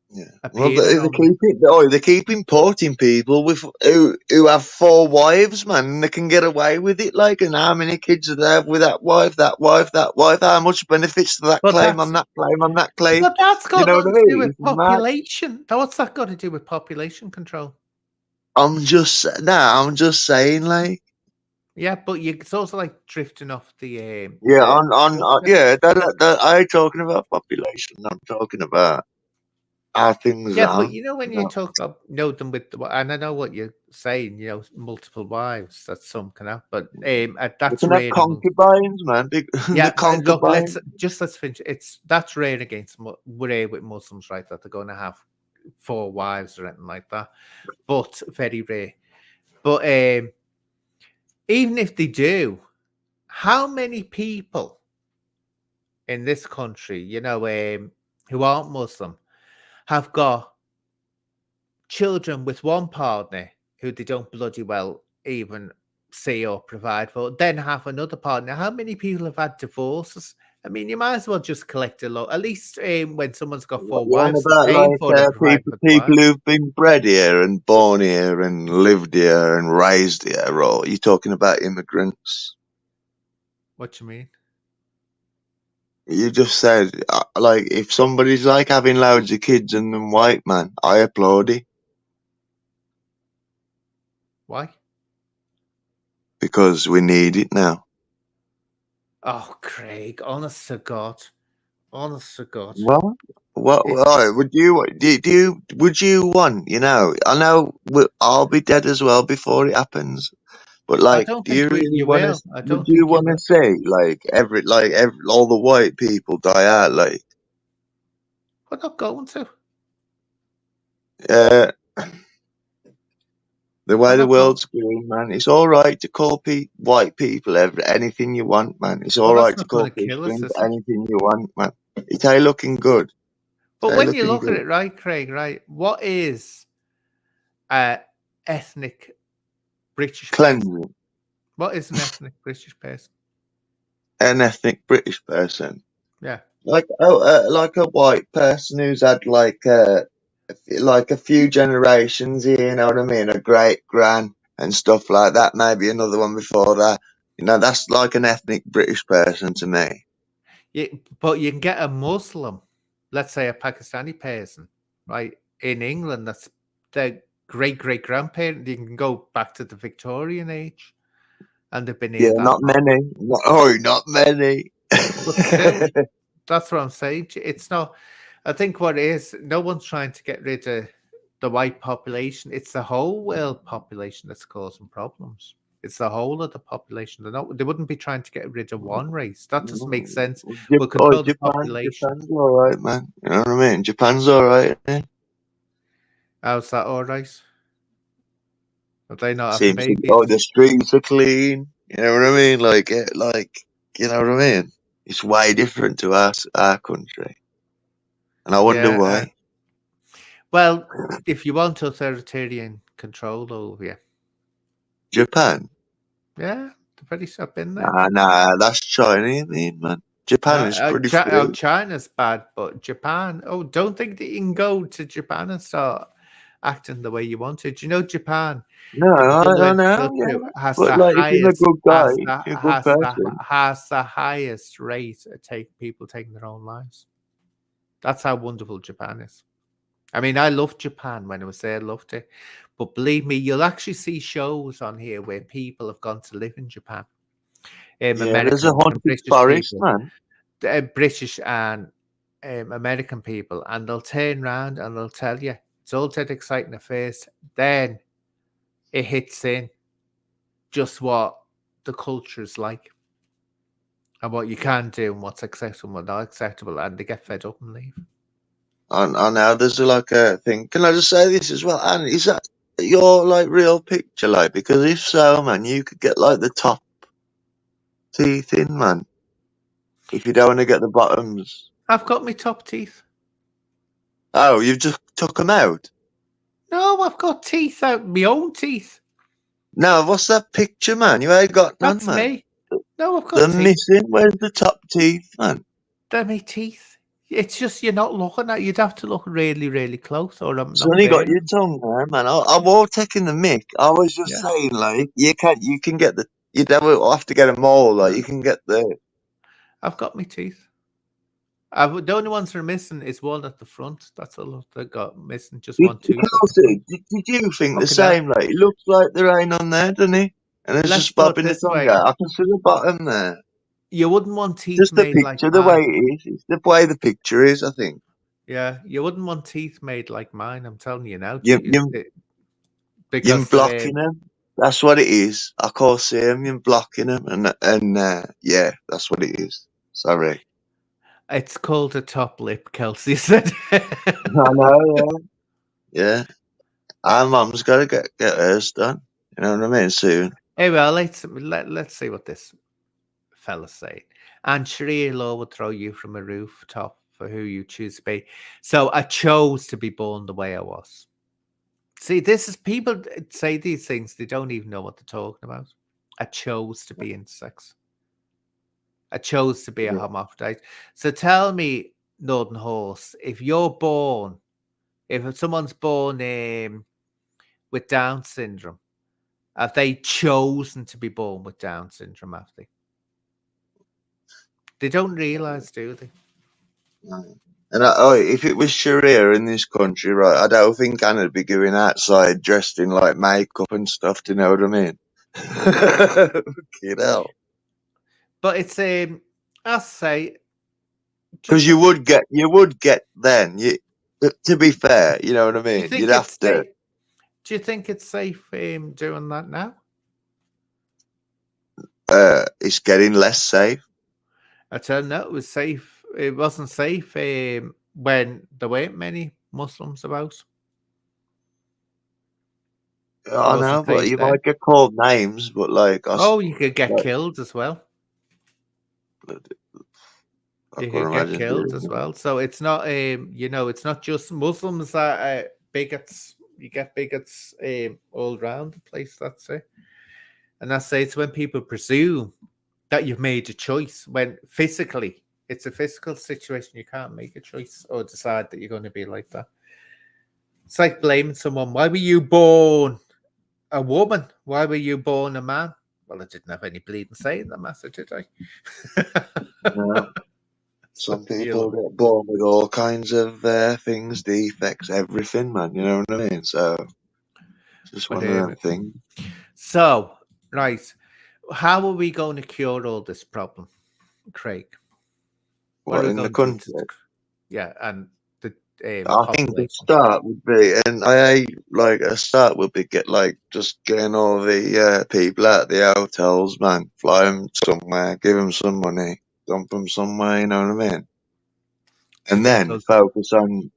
Yeah. Well, appearing on them. they keep importing people with who have 4 wives, man, and they can get away with it. Like, and how many kids do they have with that wife, that wife, that wife? How much benefits to that But claim that's on that claim on that claim? but that's You got know what I nothing to do mean? with It's mad. population. What's that got to do with population control? I'm just saying, like, Yeah, but it's also like drifting off the yeah, subject. yeah, that I ain't talking about population. I'm talking about how things Yeah, but are. you know when You you know, talk about them with and I know what you're saying. Multiple wives that some can have, but they that's can have rare among. concubines, man. The Yeah, look, concubines. let's finish. That's rare against rare with Muslims, right? That they're going to have 4 wives or anything like that, but very rare. But even if they do, how many people in this country, who aren't Muslim, have got children with one partner who they don't bloody well even see or provide for, then have another partner? How many people have had divorces? I mean, you might as well just collect a lot. At least when someone's got 4 What you on wives, they're about, paying for and provide for the people wives. who've been bred here and born here and lived here and raised here, or are you talking about immigrants? What do you mean? You just said, like, if somebody's like having loads of kids and them white man, I applaud it Why? because we need it now. Oh, Craig, honest to God. Honest to God. What would you would you want? You know, I know I'll be dead as well before it happens. But I like, don't do you think really you want to? will. I Would don't you think you want to will. see like all the white people die out? Like, We're not going to. uh, the way We're the not going. world's going, man, it's all right to call white people anything you want, man. It's Well, all that's right to not going call to kill us, Christians is it? anything you want, man. It ain't looking good. But It ain't when you looking look at good. it, right, Craig, right, what is a ethnic British person? Cleansing What is an ethnic British person? an ethnic British person, Yeah. like like a white person who's had like a few generations here, you know what I mean? A great gran and stuff like that. Maybe another one before that. You know, that's like an ethnic British person to me. But you can get a Muslim, let's say a Pakistani person, right, in England, that's their great grandparent. You can go back to the Victorian age and they've been here Yeah, that not long. many. Not many. But still, that's what I'm saying. It's not, I think what it is, no one's trying to get rid of the white population. It's the whole world population that's causing problems. It's the whole of the population. They wouldn't be trying to get rid of one race. That doesn't make sense. We'll control the population. Japan's all right, man. You know what I mean? Japan's all right. How's that all right? Are they not having Seems to, babies? the streets are clean. You know what I mean? You know what I mean? It's way different to our country, and I wonder Yeah. why. Well, if you want authoritarian control over you, Japan? yeah, the very I've been there. Nah, that's China, you mean, man? Japan is pretty free. China's bad, but Japan. Oh, don't think that you can go to Japan and start acting the way you want to. Do you know Japan? No, I know, yeah. But like, if you're a good guy, if you're a good person, has the highest rate of people taking their own lives. That's how wonderful Japan is. I mean, I loved Japan when I was there. I loved it. But believe me, you'll actually see shows on here where people have gone to live in Japan. yeah, there's a haunted forest, man. British and American people, and they'll turn around and they'll tell you it's all dead exciting at first. Then it hits in just what the culture is like and what you can do and what's acceptable and not acceptable, and they get fed up and leave. I know there's like a thing. Can I just say this as well? And is that your like real picture? Like, because if so, man, you could get like the top teeth in, man. If you don't want to get the bottoms. I've got my top teeth. Oh, you've just took them out? No, I've got teeth out, my own teeth. No, what's that picture, man? You ain't got none, That's man. me. No, I've got They're teeth. missing. Where's the top teeth, man? They're my teeth. It's just you're not looking at. You'd have to look really, really close, or I'm So you got your tongue there, man. I was taking the mic. I was just saying, like, you can get the. You'd have to get them all. Like, you can get the. I've got my teeth. The only ones that are missing is one at the front. That's all they got missing. Just one tooth. Did you think the same? Like, it looks like there ain't on there, doesn't it? And it's just popping the tongue out. I can see the bottom there. You wouldn't want teeth just made the picture, the way it is. It's the way the picture is, I think. Yeah, you wouldn't want teeth made like mine. I'm telling you now. You're blocking them. That's what it is. I can't see them. You're blocking them, and yeah, that's what it is. Sorry. It's called a top lip, Kelsey said. I know. Yeah. Our mum's got to get hers done. You know what I mean? Soon. Hey, well, let's see what this fella's saying. And Sharia law would throw you from a rooftop for who you choose to be. So I chose to be born the way I was. See, this is people say these things, they don't even know what they're talking about. I chose to be intersex. I chose to be a hermaphrodite. So tell me, Northern Horse, if someone's born with Down syndrome, have they chosen to be born with Down syndrome, have they? They don't realise, do they? No. And if it was Sharia in this country, right, I don't think Ana'd be going outside dressed in like makeup and stuff. Do you know what I mean? Fucking hell. But it's I say, because you would get then. To be fair, you know what I mean. You'd have to. Do you think it's safe doing that now? It's getting less safe. I tell you, no, it was safe. It wasn't safe when there weren't many Muslims about. I know, but you might get called names, but like... you could get killed as well. You could get killed as well. So it's not, it's not just Muslims that are bigots. You get bigots all around the place, that's it. And I say it's when people presume that you've made a choice, when physically, it's a physical situation. You can't make a choice or decide that you're going to be like that. It's like blaming someone. Why were you born a woman? Why were you born a man? Well, I didn't have any bleeding say in the matter, did I? No. Some people get born with all kinds of things, defects, everything, man. You know what I mean? So, it's just one of them things. So, right. How are we going to cure all this problem, Craig? What in the country? And the I think the start would be, and a start would be just getting all the people out of the hotels, man, fly them somewhere, give them some money, dump them somewhere, you know what I mean? And then focus on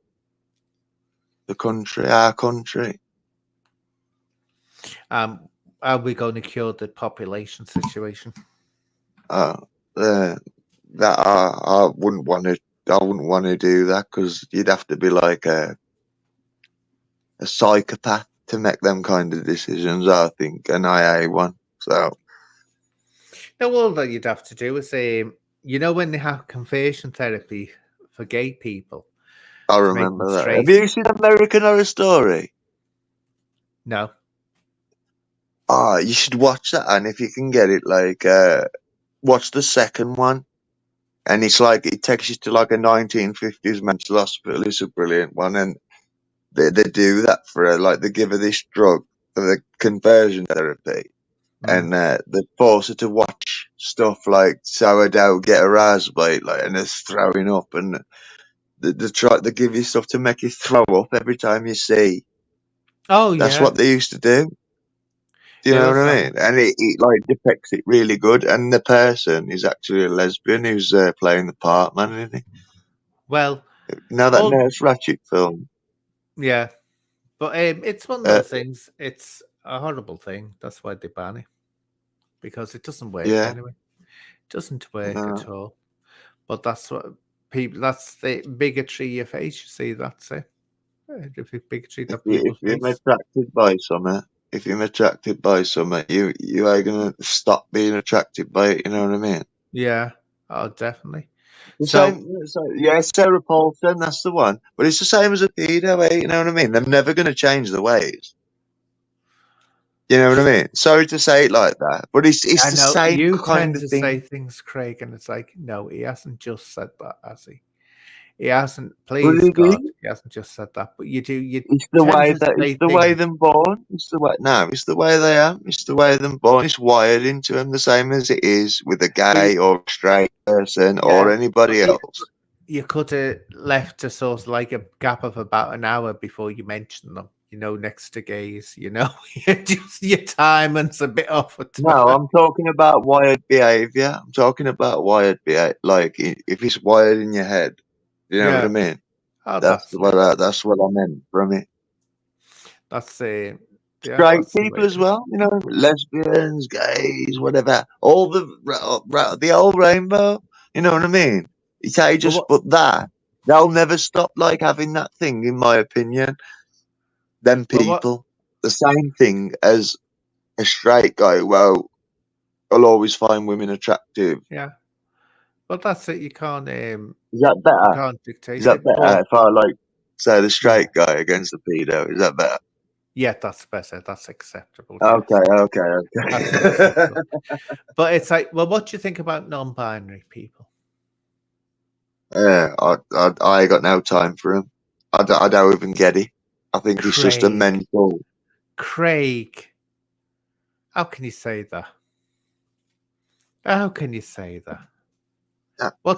the country, our country. Are we going to cure the population situation? That I wouldn't want to. I wouldn't want to do that because you'd have to be like a psychopath to make them kind of decisions. I think an IA one. So now all that you'd have to do is You know when they have conversion therapy for gay people I to make them remember that. Have straight? you seen American Horror Story? No. You should watch that, and if you can get it, like, watch the second one. And it's like, it takes you to like a 1950s mental hospital. It's a brilliant one. And they do that for her, like they give her this drug for the conversion therapy. And they force her to watch stuff like sourdough get her ass beat, like, and it's throwing up. And they give you stuff to make you throw up every time you see. Oh, That's yeah. what they used to do. Do you know what I mean? And it like depicts it really good. And the person is actually a lesbian who's playing the part, man, isn't he? Well, Now that Nurse Ratched film. Yeah, but it's one of those things. It's a horrible thing. That's why they ban it, because it doesn't work anyway. It doesn't work at all. But that's what people. That's the bigotry you face. You see, that's it. The bigotry that people face. If you're attracted by something, you are gonna stop being attracted by it. You know what I mean? Yeah. Oh, definitely. Same, Sarah Paulson, that's the one. But it's the same as a pedo, eh? You know what I mean? They're never going to change the ways. You know what I mean? Sorry to say it like that, but it's the same you kind tend of to thing. say things, Craig, and it's like, no, he hasn't just said that, has he? He hasn't. Please, God, he hasn't just said that. But you do. It's the way they're born. It's the way. No, it's the way they are. It's the way they're born. It's wired into them the same as it is with a gay or straight person or anybody else. You could have left a sort of like a gap of about an hour before you mention them. You know, next to gays. You know, just your timing's a bit off. No, I'm talking about wired behavior. I'm talking about wired behavior. Like if it's wired in your head, you know what I mean. Oh, that's what I meant from it. That's straight people as well. You know, lesbians, gays, whatever. All the whole rainbow. You know what I mean. You can't just put that. They'll never stop like having that thing, in my opinion. Them people, the same thing as a straight guy. Well, I'll always find women attractive. Yeah, but that's it. You can't. Is that better? You can't dictate. Is that better? If I like say the straight guy against the pedo, is that better? Yeah, that's better. That's acceptable. Okay. That's acceptable. But it's like, well, what do you think about non-binary people? Yeah, I got no time for him. I don't even get it. I think it's just a mental. Craig, how can you say that? How can you say that?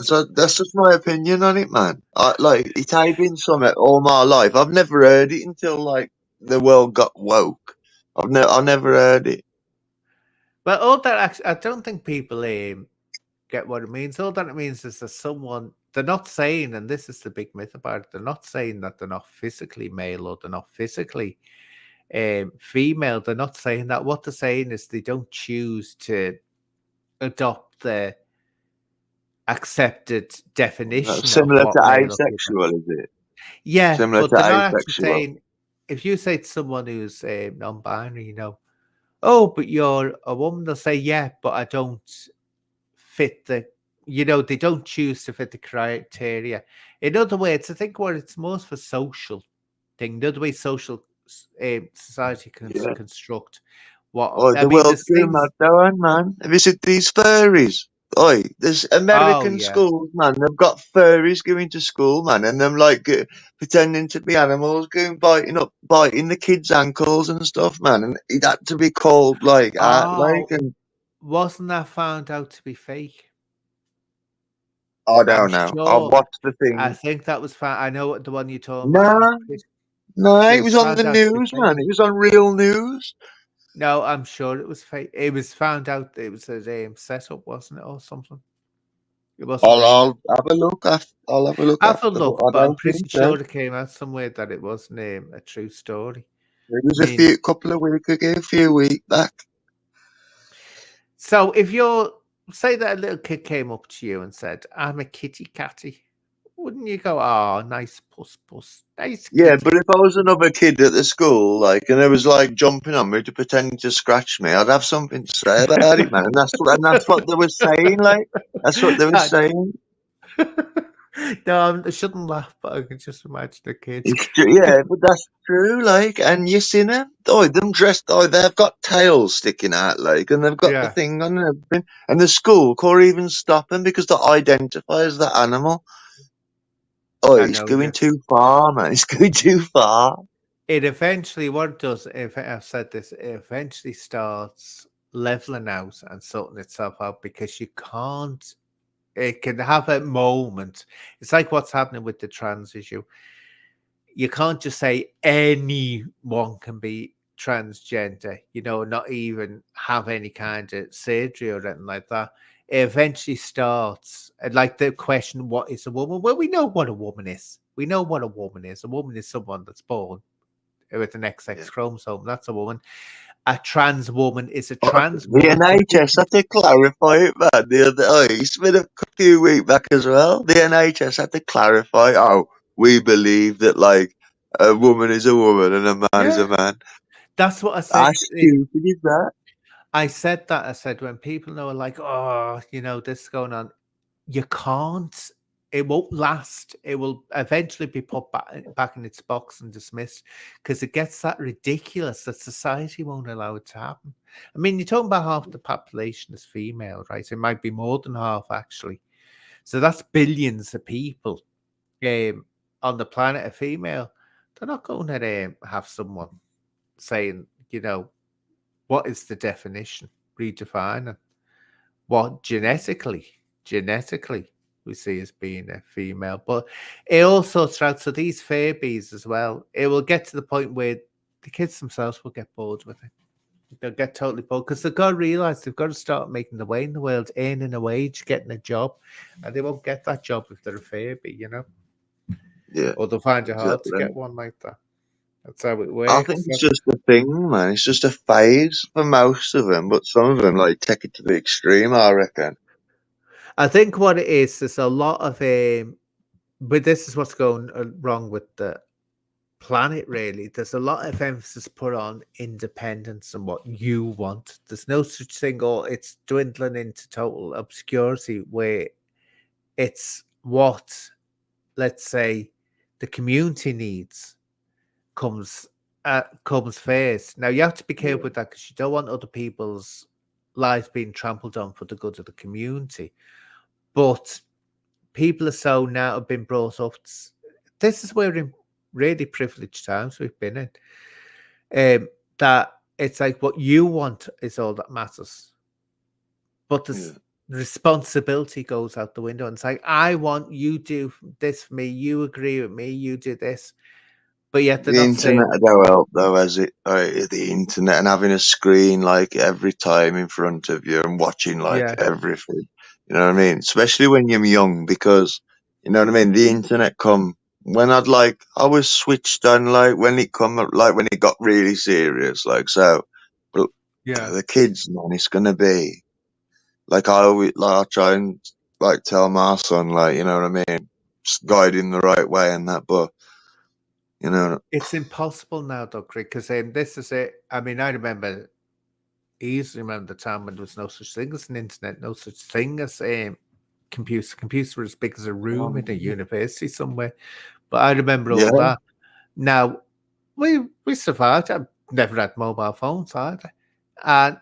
So that's just my opinion on it, man. It's been something all my life. I've never heard it until like the world got woke. I never heard it. Well, all that I don't think people get what it means. All that it means is that someone, they're not saying, and this is the big myth about it, they're not saying that they're not physically male or they're not physically female. They're not saying that. What they're saying is they don't choose to adopt the accepted definition. Similar to asexual, is it? Yeah, similar but they're not actually saying, if you say to someone who's non-binary, you know, oh, but you're a woman, they'll say, yeah, but I don't fit the, you know, they don't choose to fit the criteria. In other words, I think what it's most for social thing, the other way social society can construct what the world's going mad though, man. Have you seen these furries? Oi, there's American schools, man. They've got furries going to school, man, and them like pretending to be animals, biting the kids' ankles and stuff, man. And it had to be called like and wasn't that found out to be fake? I don't know. I've watched the thing. I think that was found. I know the one you're talking about. No, it was on the news, man. It was on real news. No, I'm sure it was fake. It was found out it was a setup, wasn't it, or something? It wasn't. I'll have a look. I'll have a look. Have a look, but I'm pretty sure it came out somewhere that it wasn't a true story. It was a couple of weeks ago, a few weeks back. So if you're, say that a little kid came up to you and said, I'm a kitty catty, wouldn't you go, oh, nice puss, nice Yeah, kitty? but if I was another kid at the school, like, and they was like jumping on me to pretend to scratch me, I'd have something to say about it, man. And that's what they were saying, like, that's what they were I- saying. no, I shouldn't laugh, but I can just imagine the kids. It's true, yeah, but that's true, like, and you seen them, oh, them dressed, oh, they've got tails sticking out, like, and they've got the Yeah, thing on and everything, and the school can't even stop them because they identify as the animal. Oh, I it's know going this. too far, man. It's going too far. It eventually, what it does, if I've said this, it eventually starts leveling out and sorting itself out because you can't. It can have a moment. It's like what's happening with the trans issue. You can't just say anyone can be transgender, not even have any kind of surgery or anything like that. It eventually starts like the question, what is a woman? Well, we know what a woman is. We know what a woman is. A woman is someone that's born with an Yeah. XX chromosome. That's a woman. A trans woman is a Oh, trans the woman. NHS had to clarify it, man. It's been a few weeks back as well. The NHS had to clarify. Oh, we believe that like a woman is a woman and a man is Yeah, a man. that's what I How said. stupid is that? I said that. I said when people know like, oh, this is going on, you can't. It won't last. It will eventually be put back in its box and dismissed because it gets that ridiculous that society won't allow it to happen. I mean, you're talking about half the population is female, right? It might be more than half actually. So that's billions of people on the planet are female. They're not going to have someone saying, what is the definition? Redefining what genetically we see as being a female. But it also starts, so these Furbies as well, it will get to the point where the kids themselves will get bored with it. They'll get totally bored because they've got to realize they've got to start making the way in the world, earning a wage, getting a job, and they won't get that job if they're a Furby, Yeah, or they'll find it hard to exactly. get one like that. That's how it I think works. it's just a thing, man. It's just a phase for most of them, but some of them like take it to the extreme. I reckon. I think what it is, there's a lot of but this is what's going wrong with the planet, really. There's a lot of emphasis put on independence and what you want. There's no such thing, or it's dwindling into total obscurity where it's what, let's say, the community needs comes comes first. Now you have to be Yeah, careful with that because you don't want other people's lives being trampled on for the good of the community. But people are so now have been brought up. This is where in really privileged times we've been in. That it's like what you want is all that matters. But yeah. this responsibility goes out the window. And it's like, I want you do this for me, you agree with me, you do this. But yet they're The not saying, internet don't help though, has it? The internet and having a screen like every time in front of you and watching like yeah, everything. You know what I mean? Especially when you're young, because you know what I mean. The internet come when I was switched on like when it come like when it got really serious. Like so, but yeah. the kids, man, it's gonna be like I try and like tell my son like you know what I mean, just guide him the right way and that, but you know. It's impossible now, though, Craig, because this is it. I mean, I remember easily remember the time when there was no such thing as an internet, no such thing as computer. Computers were as big as a room in a university somewhere. But I remember Yeah, all that. Now we survived. I've never had mobile phones either, and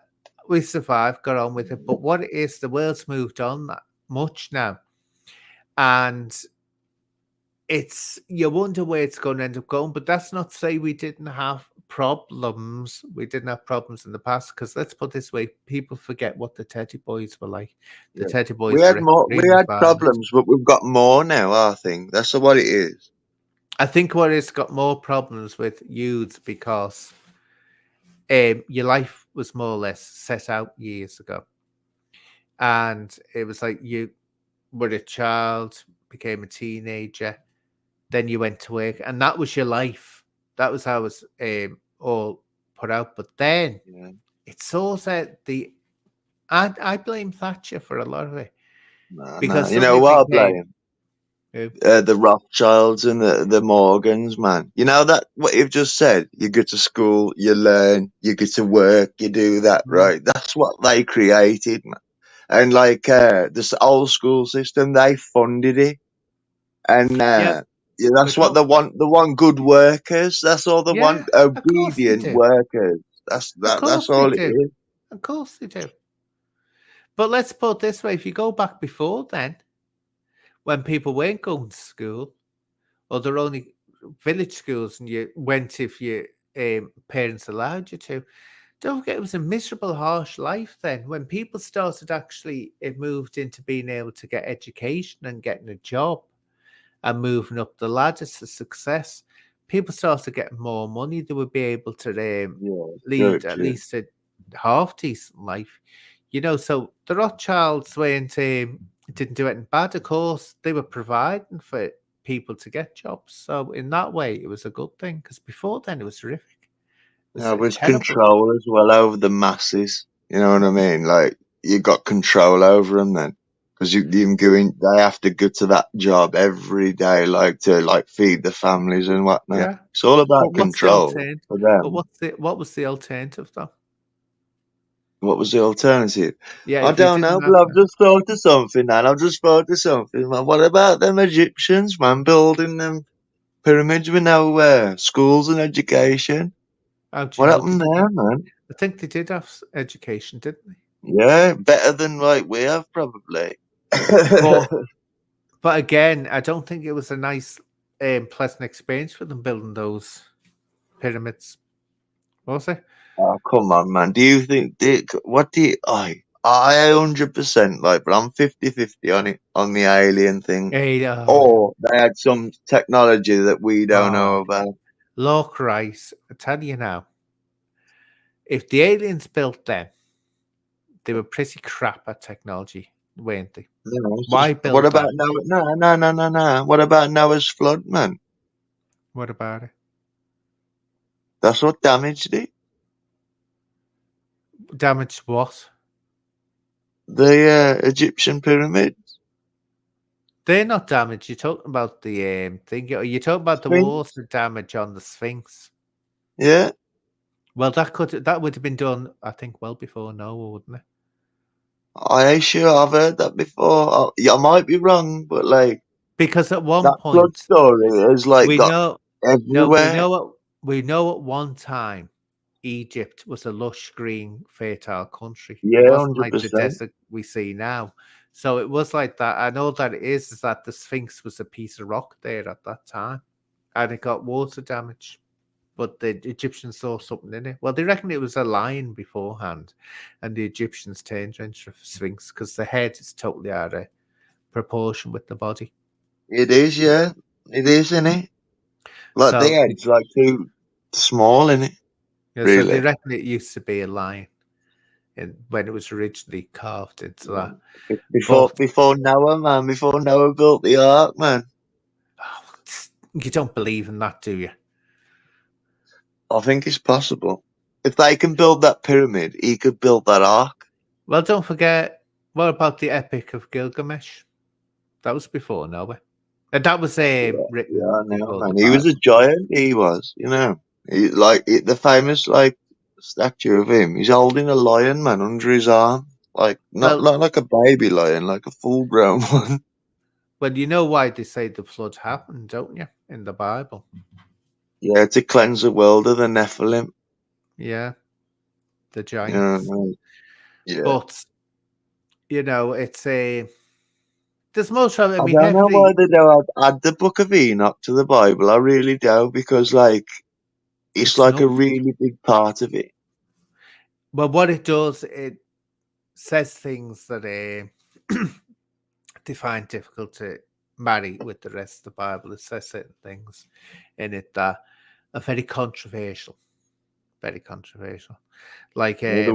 we survived, got on with it. But what it is, the world's moved on that much now, and it's you wonder where it's going to end up going. But that's not to say we didn't have problems. We didn't have problems in the past because let's put it this way: people forget what the Teddy Boys were like. The yeah. Teddy We Boys had were more. We extremely had violent. problems, but we've got more now. I think that's what it is. I think what it's got more problems with youths because your life was more or less set out years ago. And it was like you were a child, became a teenager, then you went to work, and that was your life. That was how it was all put out. But then Yeah. it's also I blame Thatcher for a lot of it No, no. because You know suddenly it what I became blame? The Rothschilds and the Morgans, man. You know that what you've just said. You go to school, you learn, you go to work, you do that, right? That's what they created, man. And like this old school system, they funded it, and Yeah, yeah, but that's what they want. They want good workers. That's all they yeah, want. of course they Obedient do. workers. That's Of that. That's course they all it do. is. Of course they do. But let's put it this way: if you go back before then, when people weren't going to school, or they're only village schools, and you went if your parents allowed you to. Don't forget, it was a miserable, harsh life then. When people started actually, it moved into being able to get education and getting a job and moving up the ladder to success. People started getting more money. They would be able to Yeah, lead at true. least a half decent life. So the Rothschilds didn't do anything bad. Of course, they were providing for people to get jobs. So in that way, it was a good thing. Because before then, it was horrific. It was Yeah, with terrible. control as well over the masses. You know what I mean? Like you got control over them then, because they have to go to that job every day, like to feed the families and whatnot. Yeah. It's all But about what's the control alternative? for But them. what was the alternative though? What was the alternative? Yeah, I if you don't know, didn't but have I've just thought of something, man. I've just thought of something, man. What about them Egyptians, man, building them pyramids with no schools and education? how do you What know they happened didn't? there, man? I think they did have education, didn't they? Yeah, better than we have probably. But but again, I don't think it was a nice, pleasant experience for them building those pyramids, was it? Oh, come on, man. Do you think, what do you, I 100% but I'm 50-50 on it, on the alien thing. Hey, Or they had some technology that we don't oh, know about. look, right. I tell you now, if the aliens built them, they were pretty crap at technology, weren't they? No, it's Why what build about that? Noah? No, no, no, no, no. What about Noah's flood, man? What about it? That's what damaged it. Damaged what? The Egyptian pyramids. They're not damaged. You're talking about the thing. You're talking about the Sphinx? water damage on the Sphinx. Yeah. Well, that would have been done, I think, well before Noah, wouldn't it? I ain't sure I've heard that before. I might be wrong, but Because at one that flood point story has we got know, no, everywhere. we know at one time Egypt was a lush, green, fertile country. It Yeah, wasn't like the 100%. desert we see now. So it was like that. I know that it is that the Sphinx was a piece of rock there at that time, and it got water damage. But the Egyptians saw something in it. Well, they reckon it was a lion beforehand, and the Egyptians turned into a Sphinx because the head is totally out of proportion with the body. It is, yeah. It is, isn't it? Like the So, head's too small, isn't it? so they Really. reckon it used to be a lion, and when it was originally carved into that. But Before Noah, man. Before Noah built the ark, man. you don't believe in that, do you? I think it's possible. If they can build that pyramid, he could build that ark. Well, don't forget, what about the Epic of Gilgamesh? That was before Noah. And that was written Yeah, I know, before the man. He was a Bible. giant. He was, the famous statue of him. He's holding a lion, man, under his arm. Not Well, like a baby lion, like a full grown one. well, you know why they say the flood happened, don't you? In the Bible. Yeah, to cleanse the world of the Nephilim. Yeah, the Yeah, giants. yeah. But it's there's most of it. I I mean, don't know why every they don't add the Book of Enoch to the Bible. I really do, because it's it's like a not. really big part of it. But what it does, it says things that they find difficult to marry with the rest of the Bible. It says certain things in it that are very controversial. Very controversial. Like The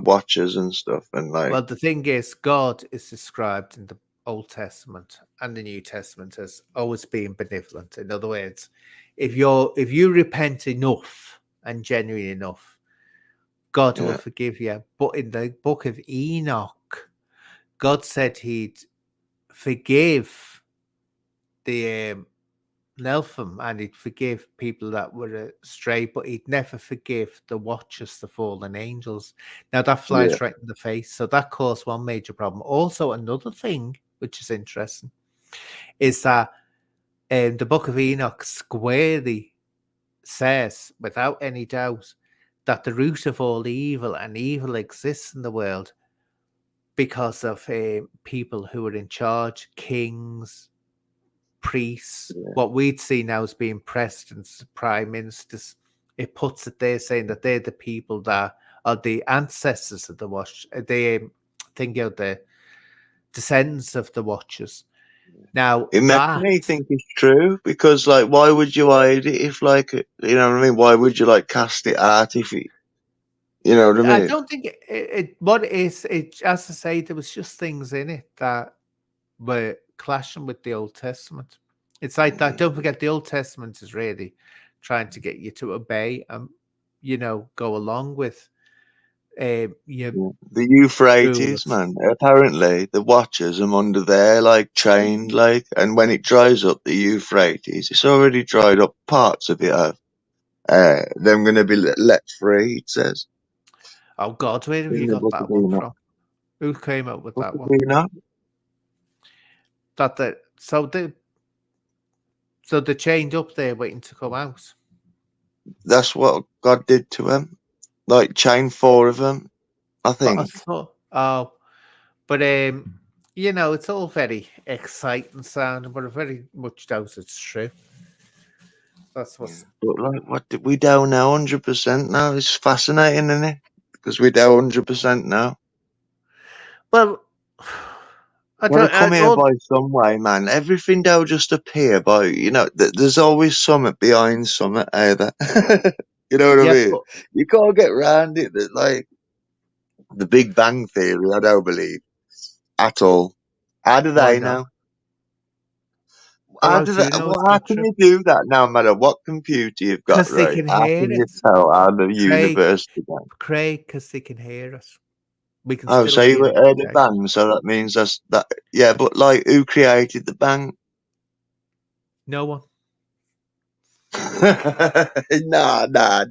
Watchers and stuff, and well, the thing is, God is described in the Old Testament and the New Testament as always being benevolent. In other words, if you repent enough and genuine enough, God will yeah, forgive you. But in the book of Enoch, God said he'd forgive Neltham, and he'd forgive people that were astray, but he'd never forgive the Watchers, the fallen angels. Now that flies Yeah. right in the face. So that caused one major problem. Also, another thing which is interesting is that the Book of Enoch squarely says, without any doubt, that the root of all evil and evil exists in the world because of people who are in charge, kings, priests, what we'd see now as being presidents, prime ministers. It puts it there saying that they're the people that are the ancestors of the Watch. They think of the descendants of the Watchers. Now it makes me think it's true, because like, why would you hide it if, like, you know what I mean? Why would you like cast it out if it, you know what I mean? I don't think what it is, it, as I say, there was just things in it that were clashing with the Old Testament. It's like that. Don't forget, the Old Testament is really trying to get you to obey and, you know, go along with the Euphrates, rules. man. Apparently, the Watchers are under there, like, chained, like, and when it dries up, the Euphrates, it's already dried up. Parts of it have. They're going to be let free, it says. Oh God, where have you got that one from? Who came up with that one? So they're chained up there waiting to come out. That's what God did to them. Like, chain 4 of them, I think. But you know, it's all very exciting sounding, but I very much doubt it's true. That's what's. But like, what did we do now? 100% now. It's fascinating, isn't it? Because we do 100% now. Well, I don't come here by some way, man. Everything they'll just appear by, you know, there's always something behind something either. You know what I mean? You can't get round it. That, like, the Big Bang Theory, I don't believe at all. How do they know? How can you do that no matter what computer you've got? Because they can hear it. You tell how the universe began? Craig, because they can hear us. We can. Oh, so you heard a bang, so that means that's that. Yeah, but like, who created the bang? No one. Nah.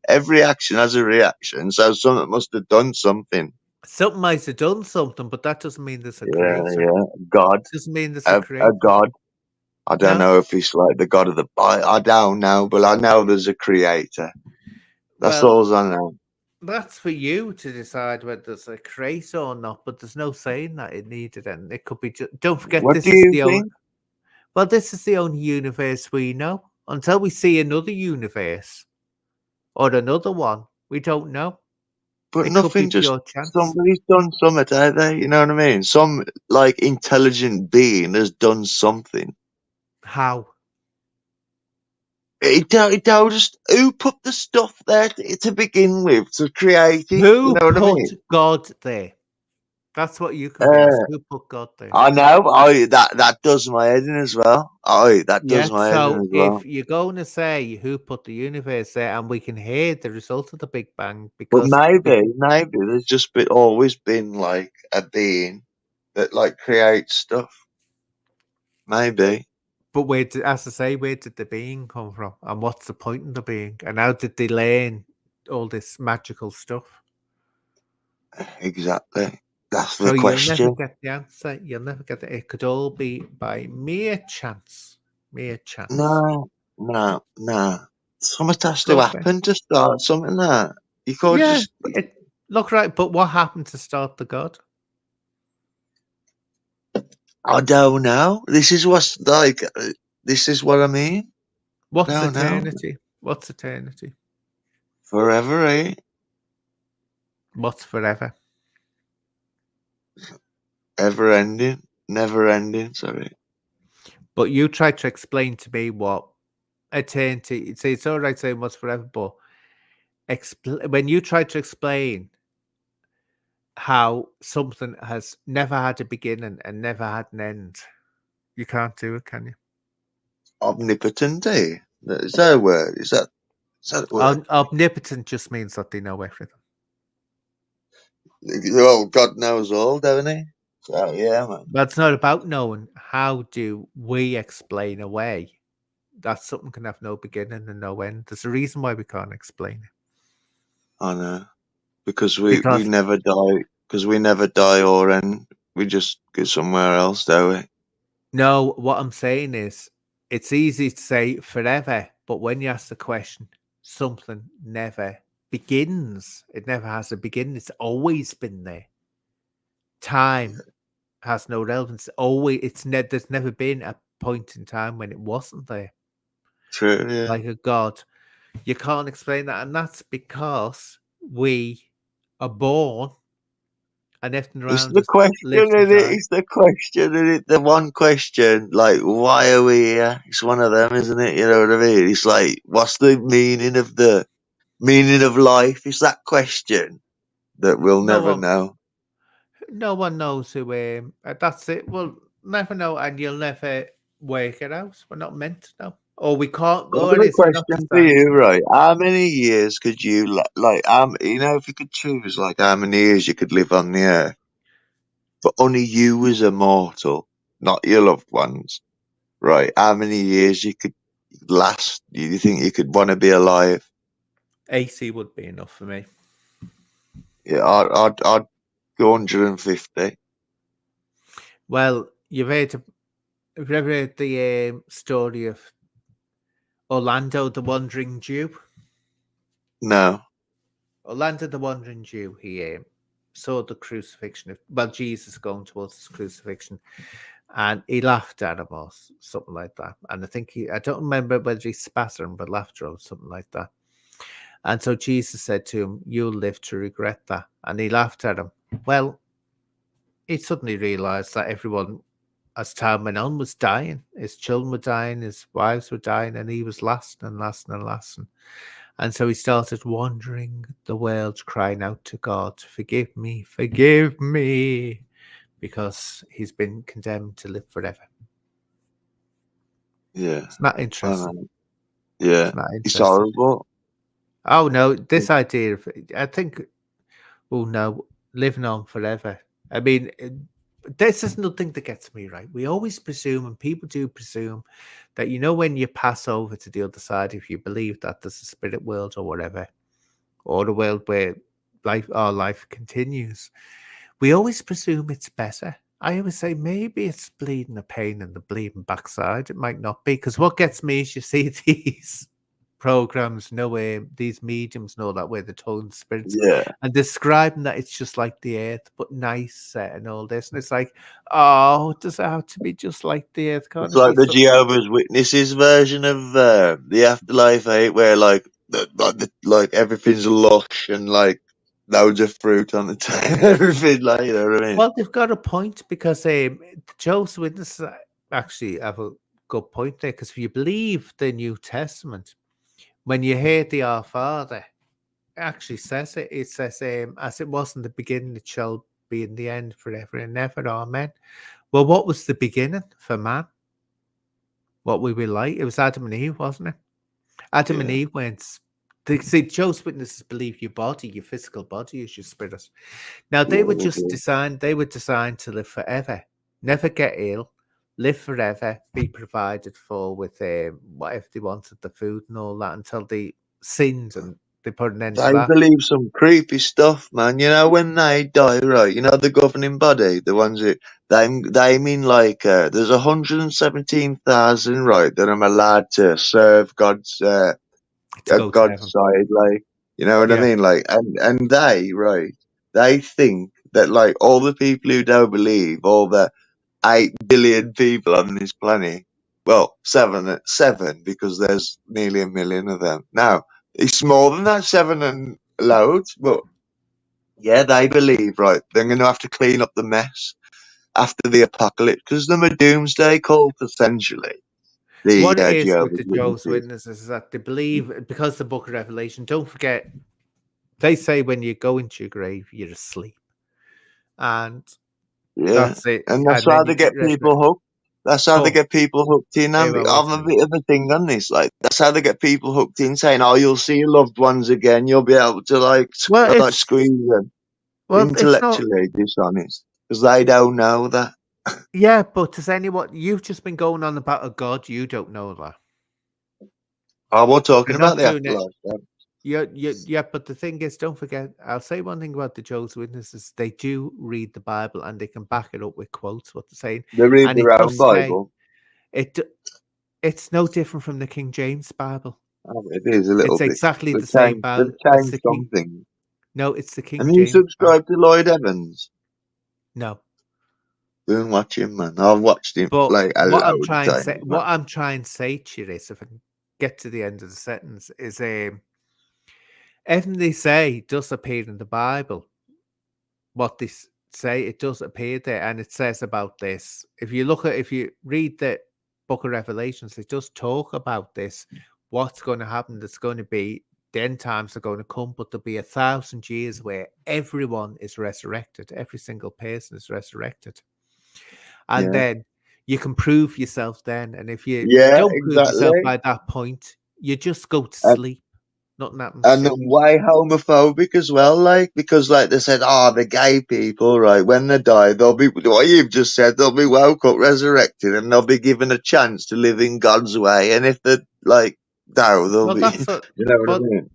Every action has a reaction, so something must have done something. Something might have done something, but that doesn't mean there's a creator. Yeah. God. Doesn't mean there's a creator. A God. I don't know if he's like the God of the Bible. I don't know, but I know there's a creator. That's all I know. That's for you to decide whether there's a creator or not, but there's no saying that it needed, and it could be just. Don't forget, what this do is you the think? only. Well, this is the only universe we know. Until we see another universe or another one, we don't know. But nothing, just somebody's done something, have they? You know what I mean? Some like intelligent being has done something. How? It just, who put the stuff there to begin with, to create it? Who you know what I mean? God there? That's what you can be asked. Who put God there? I know. That does my head in as well. That does my head in as well. If you're going to say who put the universe there, and we can hear the result of the Big Bang, because maybe there's just always been like a being that like creates stuff. Maybe. But as I say, where did the being come from, and what's the point of the being, and how did they learn all this magical stuff? Exactly. That's the question. You'll never get the answer. You'll never get it. It could all be by mere chance. Mere chance. No. Something has to happen to start something. That you can't just look right. But what happened to start the God? I don't know. This is what's like. This is what I mean. What's eternity? What's eternity? Forever, eh? What's forever? Ever ending, never ending. Sorry. But you tried to explain to me what eternity. See, it's all right saying what's forever, but when you try to explain how something has never had a beginning and never had an end, you can't do it, can you? Omnipotent, eh? Is that a word? Is that a word? Omnipotent just means that they know everything. Well, God knows all, doesn't he? So yeah, man. But it's not about knowing. How do we explain away that something can have no beginning and no end? There's a reason why we can't explain it. I know. Because we Because never die. Because we never die or end. We just go somewhere else, don't we? no, what I'm saying is it's easy to say forever, but when you ask the question, something never begins. It never has a beginning. It's always been there. Time has no relevance. Always, there's never been a point in time when it wasn't there. True, yeah. Like a god, you can't explain that, and that's because we are born and everything It's around the us question, lives and isn't it? dies. It's the question, isn't it? The one question, like, why are we here? It's one of them, isn't it? You know what I mean? It's like, what's the meaning of life? It's that question that we'll No never one, know. no one knows who. That's it. We'll never know, and you'll never work it out. We're not meant to know, or we can't. I've Or it got a is. We're not question for designed you, to. right? How many years could you if you could choose, like, how many years you could live on the earth, but only you as a mortal, not your loved ones, right? How many years you could last? Do you think you could want to be alive? 80 would be enough for me. Yeah, I'd go 150. Well, have you ever heard the story of Orlando the Wandering Jew? No. Orlando the Wandering Jew, he saw the crucifixion of Jesus going towards his crucifixion, and he laughed at him or something like that. And I don't remember whether he spat at him, but laughed at him, something like that. And so Jesus said to him, "You'll live to regret that." And he laughed at him. Well, he suddenly realized that everyone, as time went on, was dying. His children were dying, his wives were dying, and he was last and last and last. And so he started wandering the world, crying out to God, forgive me, because he's been condemned to live forever. Yeah. It's not interesting. Yeah. It's not It's interesting. horrible. Oh, no, this idea of, I think, oh, no, living on forever. I mean, this is nothing that gets me right. We always presume, and people do presume, that when you pass over to the other side, if you believe that there's a spirit world or whatever, or the world where our life continues, we always presume it's better. I always say maybe it's bleeding a pain in the bleeding backside. It might not be, because what gets me is you see these programs, these mediums, know that where they're told spirits Yeah. and describing that it's just like the earth, but nicer and all this. And it's like, oh, does it have to be just like the earth? Can't It's it be like the something? Jehovah's Witnesses version of the afterlife, where like everything's lush and like loads of fruit on the table, everything, like, you know what I mean? Well, they've got a point, because Jehovah's Witnesses actually have a good point there, because if you believe the New Testament, when you hear the Our Father, it actually says it. It says, as it was in the beginning, it shall be in the end, forever and ever. Amen. Well, what was the beginning for man? What we were like? It was Adam and Eve, wasn't it? Adam and Yeah. Eve went. See, Jehovah's Witnesses believe your body, your physical body, is your spirit. Now they were just designed. They were designed to live forever, never get ill, live forever, be provided for with whatever they wanted, the food and all that, until they sinned and they put an end to They that. believe some creepy stuff, man. You know, when they die, right? You know, the governing body, the ones who they mean, like, there's 117,000, right, that I'm allowed to serve God's To go to God's heaven. side, like, you know what I Yeah. mean? Like, and they, right, they think that, like, all the people who don't believe, all the 8 billion people on this planet, well, seven, because there's nearly 1 million of them. Now, it's more than that, 7 and loads, but yeah, they believe, right, they're going to have to clean up the mess after the apocalypse, because they're a doomsday cult, essentially. The What it is with Jehovah's the Jehovah's Witnesses. Witnesses is that they believe, because the Book of Revelation, don't forget, they say when you go into your grave, you're asleep. And Yeah, that's it. and that's And how then they you get get people hooked. That's how they oh, get people hooked in. I'm they're always a bit of a thing on this. Like, that's how they get people hooked in, saying, "Oh, you'll see your loved ones again. You'll be able to like well, squeeze them." it's not. Intellectually dishonest. because they don't know that. Yeah, but does anyone? You've just been going on about a God you don't know that. Oh, we're talking They're about not the doing it. afterlife. Then. Yeah, but the thing is, don't forget, I'll say one thing about the Jehovah's Witnesses. They do read the Bible and they can back it up with quotes, what they're saying. They read And it their own does say, Bible. it's no different from the King James Bible. Oh, it is a little It's bit. exactly They've the same changed, Bible. they've It's changed the King. something. No, it's the King Have you James Bible. subscribed to Lloyd Evans? No. Don't watch him, man. I've watched him But like a what I'm load of trying to times, say, man. what I'm trying to say to you is, if I can get to the end of the sentence, is everything they say does appear in the Bible. What they say, it does appear there, and it says about this. If you read the Book of Revelations, it does talk about this. What's going to happen? There's going to be the end times are going to come, but there'll be 1,000 years where everyone is resurrected. Every single person is resurrected. And Yeah, then you can prove yourself then. And if you yeah, don't prove yourself exactly. by that point, you just go to And, sleep. Nothing happens and to you. way homophobic as well, like, because like they said, the gay people, right, when they die, they'll be, what you've just said, they'll be woke up, resurrected, and they'll be given a chance to live in God's way. And if they're like, no, they'll Well, be, that's what, you know what I but mean?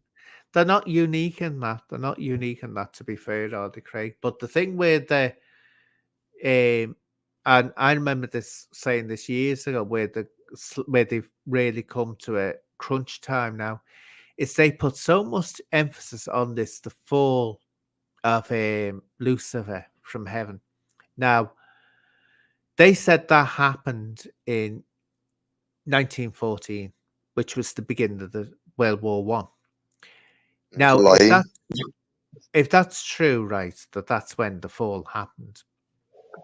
they're not unique in that. They're not unique in that, to be fair, are they, Craig? But the thing with the, and I remember this saying this years ago, where they've really come to a crunch time now, is they put so much emphasis on this, the fall of Lucifer from heaven. Now, they said that happened in 1914, which was the beginning of the World War One. Now, Lying. if that's true, right, that's when the fall happened,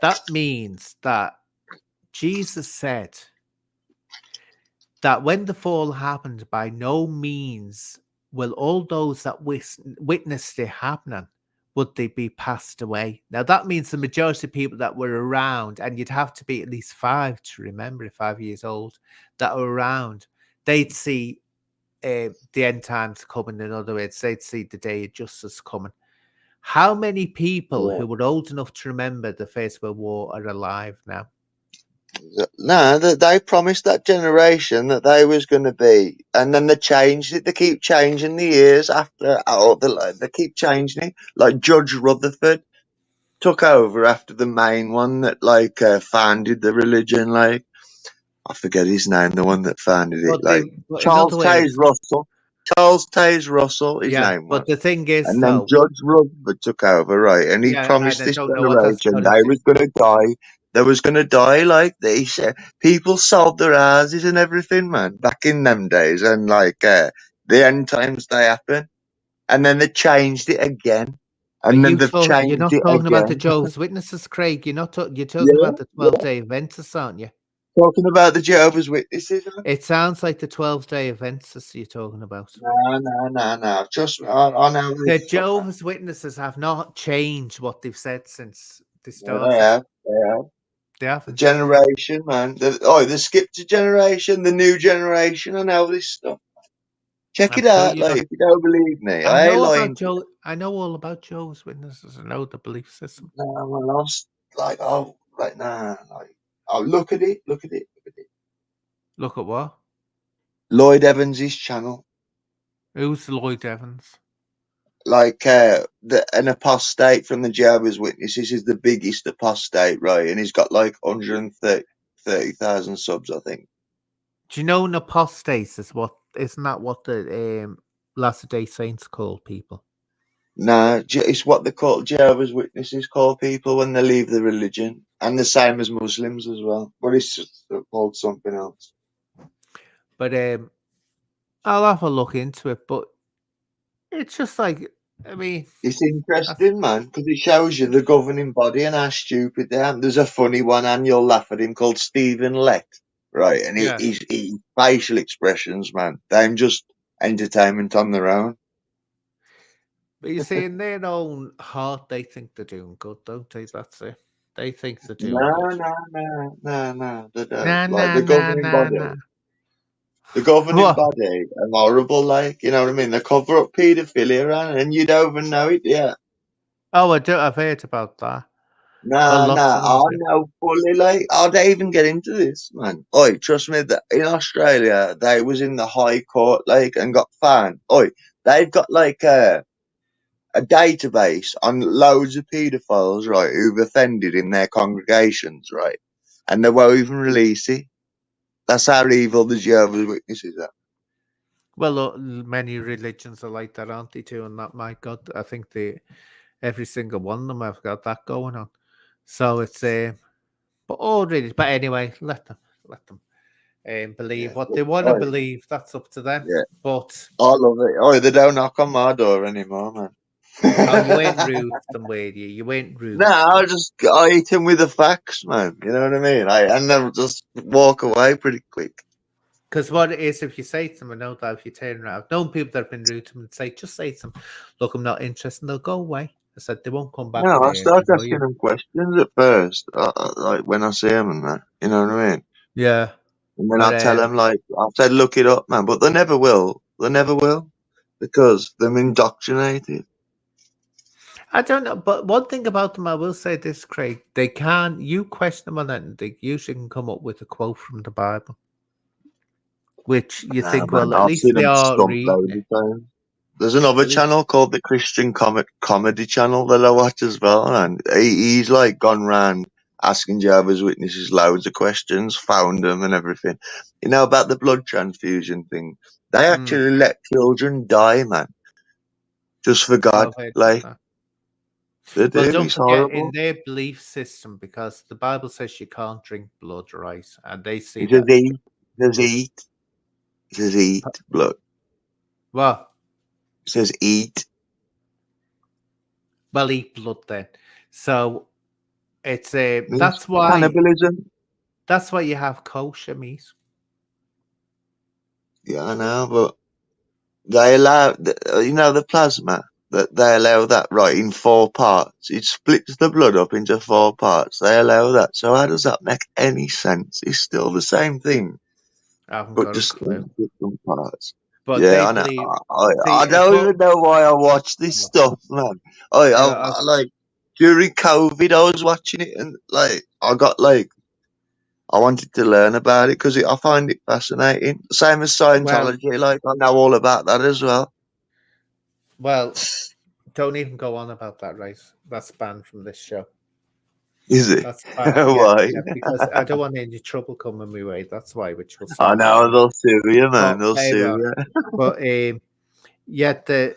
that means that Jesus said that when the fall happened, by no means will all those that witnessed it happening, would they be passed away. Now, that means the majority of people that were around, and you'd have to be at least 5 to remember it, 5 years old, that were around, they'd see the end times coming. In other words, they'd see the day of justice coming. How many people who were old enough to remember the First World War are alive now? No, they promised that generation that they was going to be, and then they changed it. They keep changing the years after. They keep changing it. Like Judge Rutherford took over after the main one that founded the religion. Like I forget his name, the one that founded it. But in Charles other Taze words, Russell. Charles Taze Russell, his yeah. name was. But the thing is, And then though, Judge Rutherford took over, right? And he yeah, and promised I this don't know what that's generation got to they do. was going to die. They was going to die like they said. People sold their houses and everything, man, back in them days. And the end times they happen. And then they changed it again. And then they've You're changed not it talking about the again. Jehovah's Witnesses, Craig. You're talking Yeah, about the 12-day Adventists, aren't you? talking about the Jehovah's Witnesses. It sounds like the 12-day Adventists you're talking about. No. Just I know The this stuff. Jehovah's Witnesses have not changed what they've said since they Yeah, they started. have. They have. They The haven't. generation, man. They skipped a generation, the new generation. I know this stuff. Check I'm it sure out, you don't. if you don't believe me. I I ain't know lying about to you. I know all about Jehovah's Witnesses. I know the belief system. No, well, look at it. Look at it. Look at what? Lloyd Evans' channel. Who's Lloyd Evans? An apostate from the Jehovah's Witnesses is the biggest apostate, right? And he's got 130,000 subs, I think. Do you know an apostate isn't that what the Latter-day Saints call people? No, it's what they call Jehovah's Witnesses call people when they leave the religion, and the same as Muslims as well. But it's just called something else. But I'll have a look into it. But it's just like, I mean, it's interesting, man, because it shows you the governing body and how stupid they are. There's a funny one, and you'll laugh at him, called Stephen Lett, right? And his facial expressions, man, they're just entertainment on their own. But you see, in their own heart, they think they're doing good, don't they? That's it. They think they're doing good. No. They don't. The governing body. The governing body are horrible, you know what I mean? They cover up paedophilia, and you don't even know it yet. Oh, I've heard about that. Nah, I know fully. Like, how'd they even get into this, man? Oi, trust me, that in Australia, they was in the High Court, like, and got fined. Oi, they've got like a database on loads of paedophiles, right, who've offended in their congregations, right, and they won't even release it. That's how evil the Jehovah's Witnesses are. Well, look, many religions are like that, aren't they? Too, and that, my God, I think every single one of them have got that going on. So it's but anyway, let them believe Yeah, what but, they want to oi, believe. That's up to them. yeah, But I love it. Oi, they don't knock on my door anymore, man. oh, you ain't rude to them, were you? You ain't rude No, to them. I hit him with the facts, man. You know what I mean? And then just walk away pretty quick. Because what it is, if you say to them, I know that if you turn around, I've known people that have been rude to them and just say to them, look, I'm not interested, and they'll go away. I said they won't come back No, when I they start annoy asking you. them questions at first, like when I see them and that. You know what I mean? Yeah. And then I But tell them, like, I said, look it up, man. But they never will. They never will. Because they're indoctrinated. I don't know. But one thing about them, I will say this, Craig, they can, you question them on that, they usually can come up with a quote from the Bible, which you Nah, think, man, well, at I've least seen they them are stumped reading loads it. of times. There's another At least, channel called the Christian Comedy Channel that I watch as well, and he's like gone round asking Jehovah's Witnesses loads of questions, found them and everything. You know about the blood transfusion thing? They mm, actually let children die, man, just for God. I've heard about Like that. they Well, do. don't It's forget in horrible. their belief system, because the Bible says you can't drink blood, right? And they see It says that as eat. It says eat. It says eat blood. well, It says eat. well, eat blood then. So it's Means cannibalism. that's why you have kosher meat. Yeah, I know, but they allow, you know, the plasma, that they allow that, right, in 4 parts. It splits the blood up into 4 parts. They allow that. So how does that make any sense? It's still the same thing, I haven't but got a just clue. in different parts. But Yeah, they I know. believe. I See, don't even know why I watch this stuff, man. yeah, I like during COVID, I was watching it, and like I got like I wanted to learn about it because I find it fascinating. Same as well, Scientology, like I know all about that as well. well, don't even go on about that, right? That's banned from this show. Is it? That's banned. Yeah, Why? yeah, because I don't want any trouble coming my way. That's why, which we'll I sort out. know they'll sue you, man. But They'll sue you. but yet the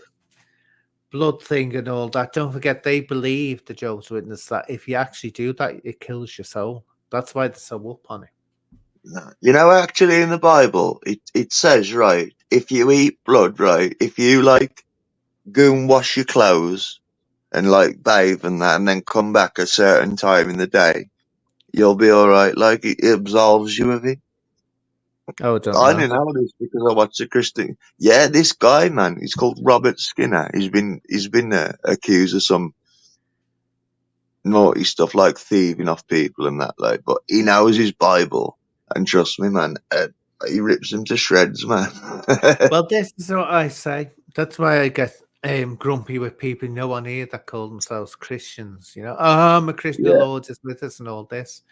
blood thing and all that. Don't forget, they believe the Jehovah's Witness that if you actually do that, it kills your soul. That's why they're so up on it. You know, actually, in the Bible, it says, right, if you eat blood, right, if you like go and wash your clothes and like bathe and that, and then come back a certain time in the day, you'll be all right. Like it absolves you of it. Oh, I don't I know. didn't know this because I watched the Christian. Yeah, this guy, man, he's called Robert Skinner. He's been accused of some naughty stuff like thieving off people and that, like. But he knows his Bible, and trust me, man, he rips them to shreds, man. Well, this is what I say. That's why I get grumpy with people no one here that call themselves Christians. You know, oh, I'm a Christian, the Yeah, Lord is with us, and all this.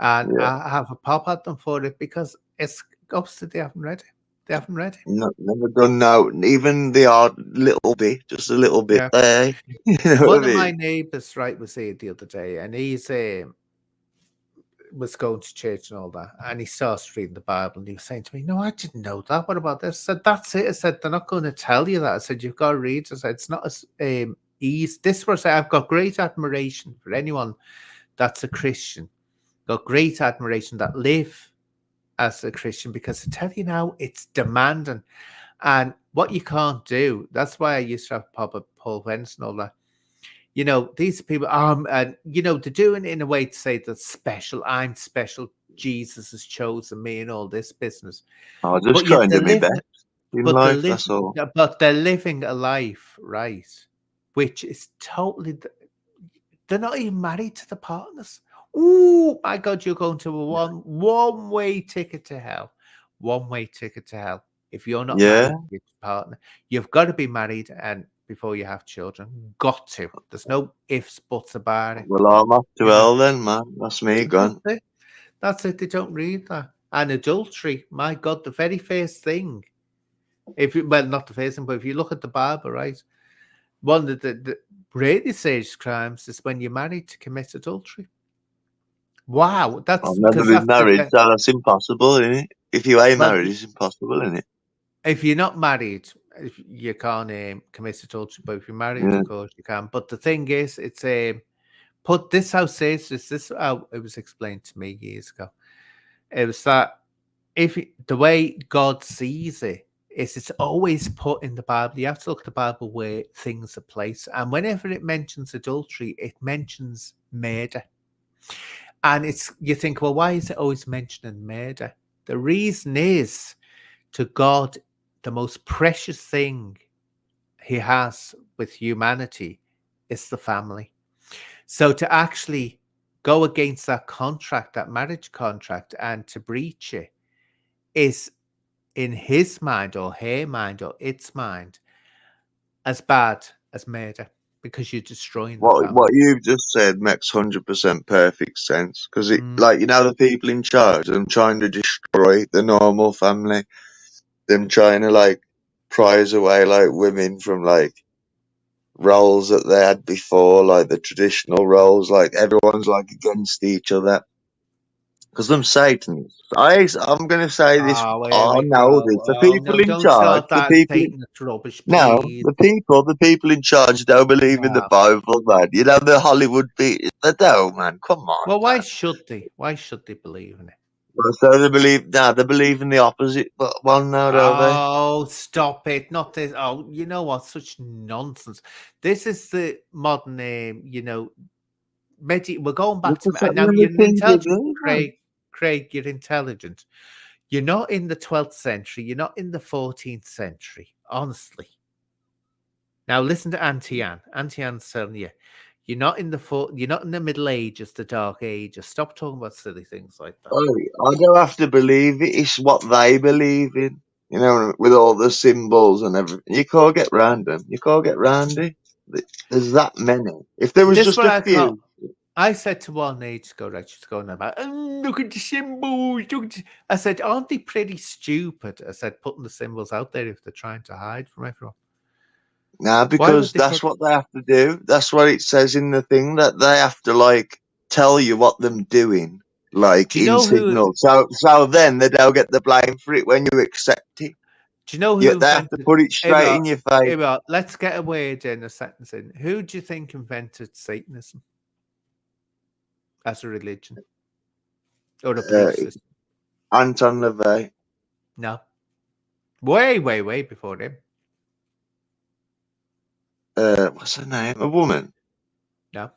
And yeah. I have a pop at them for it because it's obviously they haven't read it. They haven't read it. No, never done no, even the odd little bit, just a little bit Yeah. there. You know what One I of my mean? neighbours, right, was here the other day, and he's was going to church and all that, and he starts reading the Bible, and he was saying to me, "No, I didn't know that. What about this?" I said, "That's it." I said, "They're not going to tell you that." I said, "You've got to read." I said, "It's not as easy." This was I've got great admiration for anyone that's a Christian. Got great admiration that live as a Christian because I tell you now, it's demanding, and what you can't do. That's why I used to have pop up Paul Wentz and all that. You know, these people, and you know, they're doing it in a way to say that special, I'm special, Jesus has chosen me, and all this business. I was just But yet trying to they're do my living, best in life. That's all. but they're living a life, right? Which is totally, they're not even married to the partners. Oh my God, you're going to a one way ticket to hell. One way ticket to hell. If you're not Yeah, married to your partner, you've got to be married, and before you have children. Got to. There's no ifs, buts about it. Well, I'm off to You know, hell then, man. That's me that's gone. it. That's it. They don't read that. And adultery, my God, the very first thing. Not the first thing, but if you look at the Bible, right, one of the really serious crimes is when you're married to commit adultery. Wow, that's I've never because been that's married, so that's impossible, isn't it? If you ain't well, married, it's impossible, isn't it? if you're not married, you can't commit adultery. But if you're married, Yeah. of course you can. But the thing is, it's put this how serious this how it was explained to me years ago. It was that the way God sees it is it's always put in the Bible. You have to look at the Bible where things are placed, and whenever it mentions adultery, it mentions murder. And you think, well, why is it always mentioning murder? The reason is, to God, the most precious thing he has with humanity is the family. So to actually go against that contract, that marriage contract, and to breach it is, in his mind or her mind or its mind, as bad as murder, because you're destroying the family. What you've just said makes 100% perfect sense, because like, you know, the people in charge, them trying to destroy the normal family, them trying to like prize away like women from like roles that they had before, like the traditional roles, like everyone's like against each other. Because them Satanists, I'm going to say this, Oh, here I we know go. this, the Oh, people no, in don't charge, start that Satanist rubbish, no, please. the people in charge don't believe in the Wow. Bible, man. You know, the Hollywood beat, they don't, man. Come on, Well, why man. should they? Why should they believe in it? Well, so they believe in the opposite one now, don't they? Oh, stop it. Not this. Oh, you know what? Such nonsense. This is the modern name, we're going back Look to at that, now. let me You're an think intelligent, again, man. Craig, you're intelligent. You're not in the 12th century. You're not in the 14th century, honestly. Now listen to Auntie Anne. Auntie Anne's telling you, you're not in the Middle Ages, the Dark Ages. Stop talking about silly things like that. I don't have to believe it. It's what they believe in. You know, with all the symbols and everything. You can't get round them. You can't get round it. There's that many. If there was This just what a I call. few. I said to one age ago, right, she's going about, look at the symbols. I said, aren't they pretty stupid? I said, putting the symbols out there if they're trying to hide from everyone. Nah, because that's what they have to do. That's what it says in the thing, that they have to like tell you what them doing, like in signal. So then they don't get the blame for it when you accept it. Do you know who Yeah, they have to put it straight in your face. Let's get a word in, a sentence in. Who do you think invented Satanism as a religion or a belief system? Anton LaVey. No. Way before him. What's her name? A woman? No.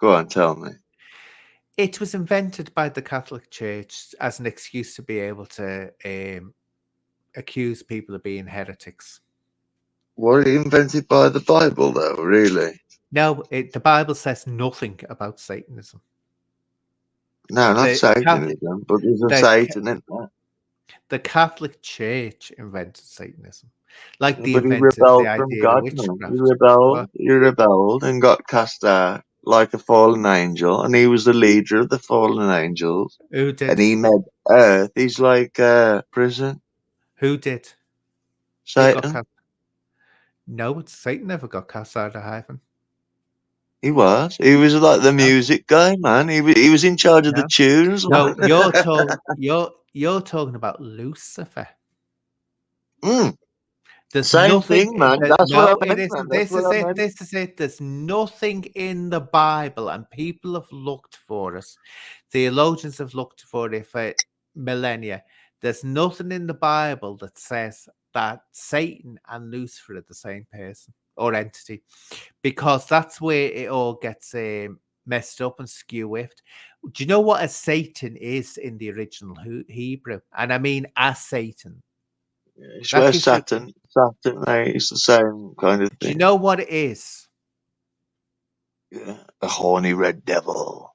Go on, tell me. It was invented by the Catholic Church as an excuse to be able to accuse people of being heretics. Was it invented by the Bible, though? Really? No, the Bible says nothing about Satanism. No, not Satanism, but there's a Satan in that. The Catholic Church invented Satanism, like they but he invented rebelled the from idea God, of witchcraft. He rebelled and got cast out like a fallen angel, and he was the leader of the fallen angels. Who did? And he made Earth. He's like prison. Who did? Satan. No, Satan never got cast out of heaven. He was. He was like the music guy, man. He was in charge of the tunes. No, you're talking about Lucifer. There's Same nothing, thing, man. That's what I meant, man. This is it. There's nothing in the Bible, and people have looked for us. Theologians have looked for it for millennia. There's nothing in the Bible that says that Satan and Lucifer are the same person or entity, because that's where it all gets messed up and skew-whiffed. Do you know what a Satan is in the original Hebrew? And I mean as Satan. It's where Saturn, it's the same kind of thing. Do you know what it is? Yeah, a horny red devil.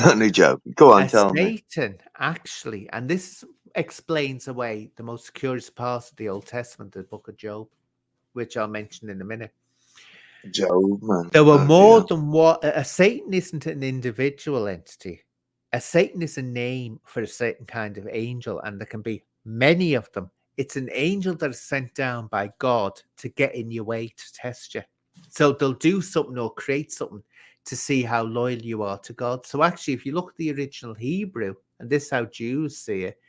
Only joke. Go on, tell me. Satan, actually, and this explains away the most curious part of the Old Testament, the book of Job. which I'll mention in a minute. Job, man. There were Bloody more hell. than what a Satan isn't an individual entity. A Satan is a name for a certain kind of angel, and there can be many of them. It's an angel that is sent down by God to get in your way to test you. So they'll do something or create something to see how loyal you are to God. So actually, if you look at the original Hebrew, and this is how Jews see it,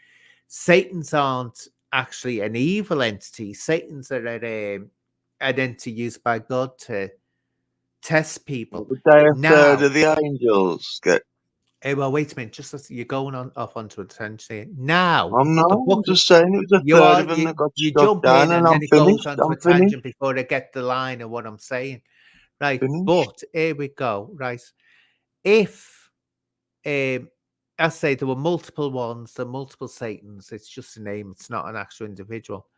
Satan's aren't actually an evil entity. Satan's are an entity used by God to test people. What would they have Now, heard of the angels? well, wait a minute. Just as you're going on off onto a tangent. Now, I'm the not. I'm book just saying it was a you third are of them that got you struck jump down, in and and I'm then it goes finished. onto I'm a finished. tangent before I get the line of what I'm saying. Right, Finished. but here we go. Right, if I say there were multiple ones, there are multiple Satans. It's just a name. It's not an actual individual.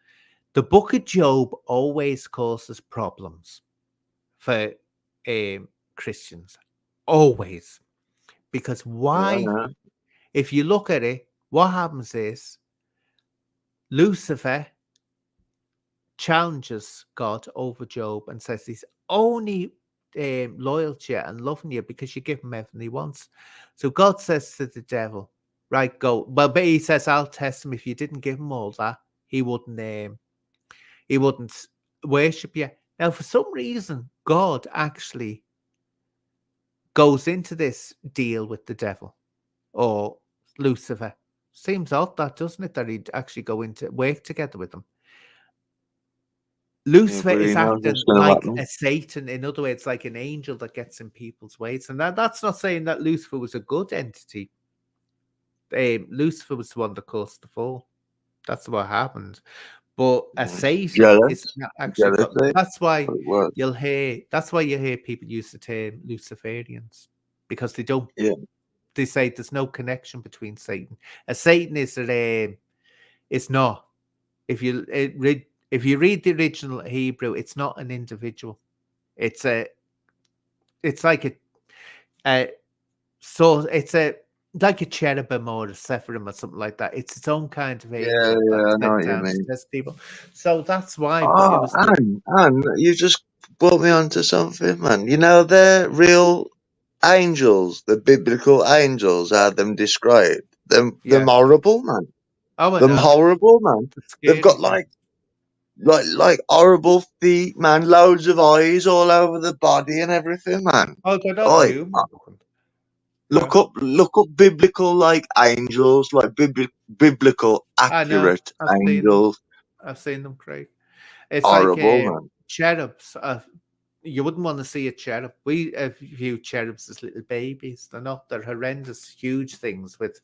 The Book of Job always causes problems for Christians, always, because why? Yeah. If you look at it, what happens is Lucifer challenges God over Job and says he's only loyal to you and loving you because you give him everything he wants. So God says to the devil, right, go. Well, but he says, I'll test him. If you didn't give him all that, he wouldn't worship you. Now, for some reason, God actually goes into this deal with the devil or Lucifer. Seems odd, that doesn't it? That he'd actually go into work together with him. Lucifer But is he knows acting what's going to like happen. a Satan. In other words, like an angel that gets in people's ways. And that's not saying that Lucifer was a good entity. Lucifer was the one that caused the fall. That's what happened. But a Satan is Jealous. not actually got. Jealousy. That's why What it was. you'll hear. That's why you hear people use the term Luciferians, because they don't. Yeah. They say there's no connection between Satan. A Satan is it's not. If you read the original Hebrew, it's not an individual. It's like like a cherubim or a sephirm or something like that. It's its own kind of angel Yeah, that's I know sent what you down to mean. test people. So that's why. But it Oh, was and you just brought me onto something, man. You know, they're real angels, the biblical angels, how them described. Them yeah. horrible, man. Oh, I Them know. horrible, man. The They've scary got thing. like horrible feet, man. Loads of eyes all over the body and everything, man. Oh, they're not Oi, human. look up biblical like angels, like biblical I know. accurate I've seen them. angels. I've seen them, Craig. It's like Horrible, man. cherubs. You wouldn't want to see a cherub. We view cherubs as little babies. They're not. They're horrendous, huge things with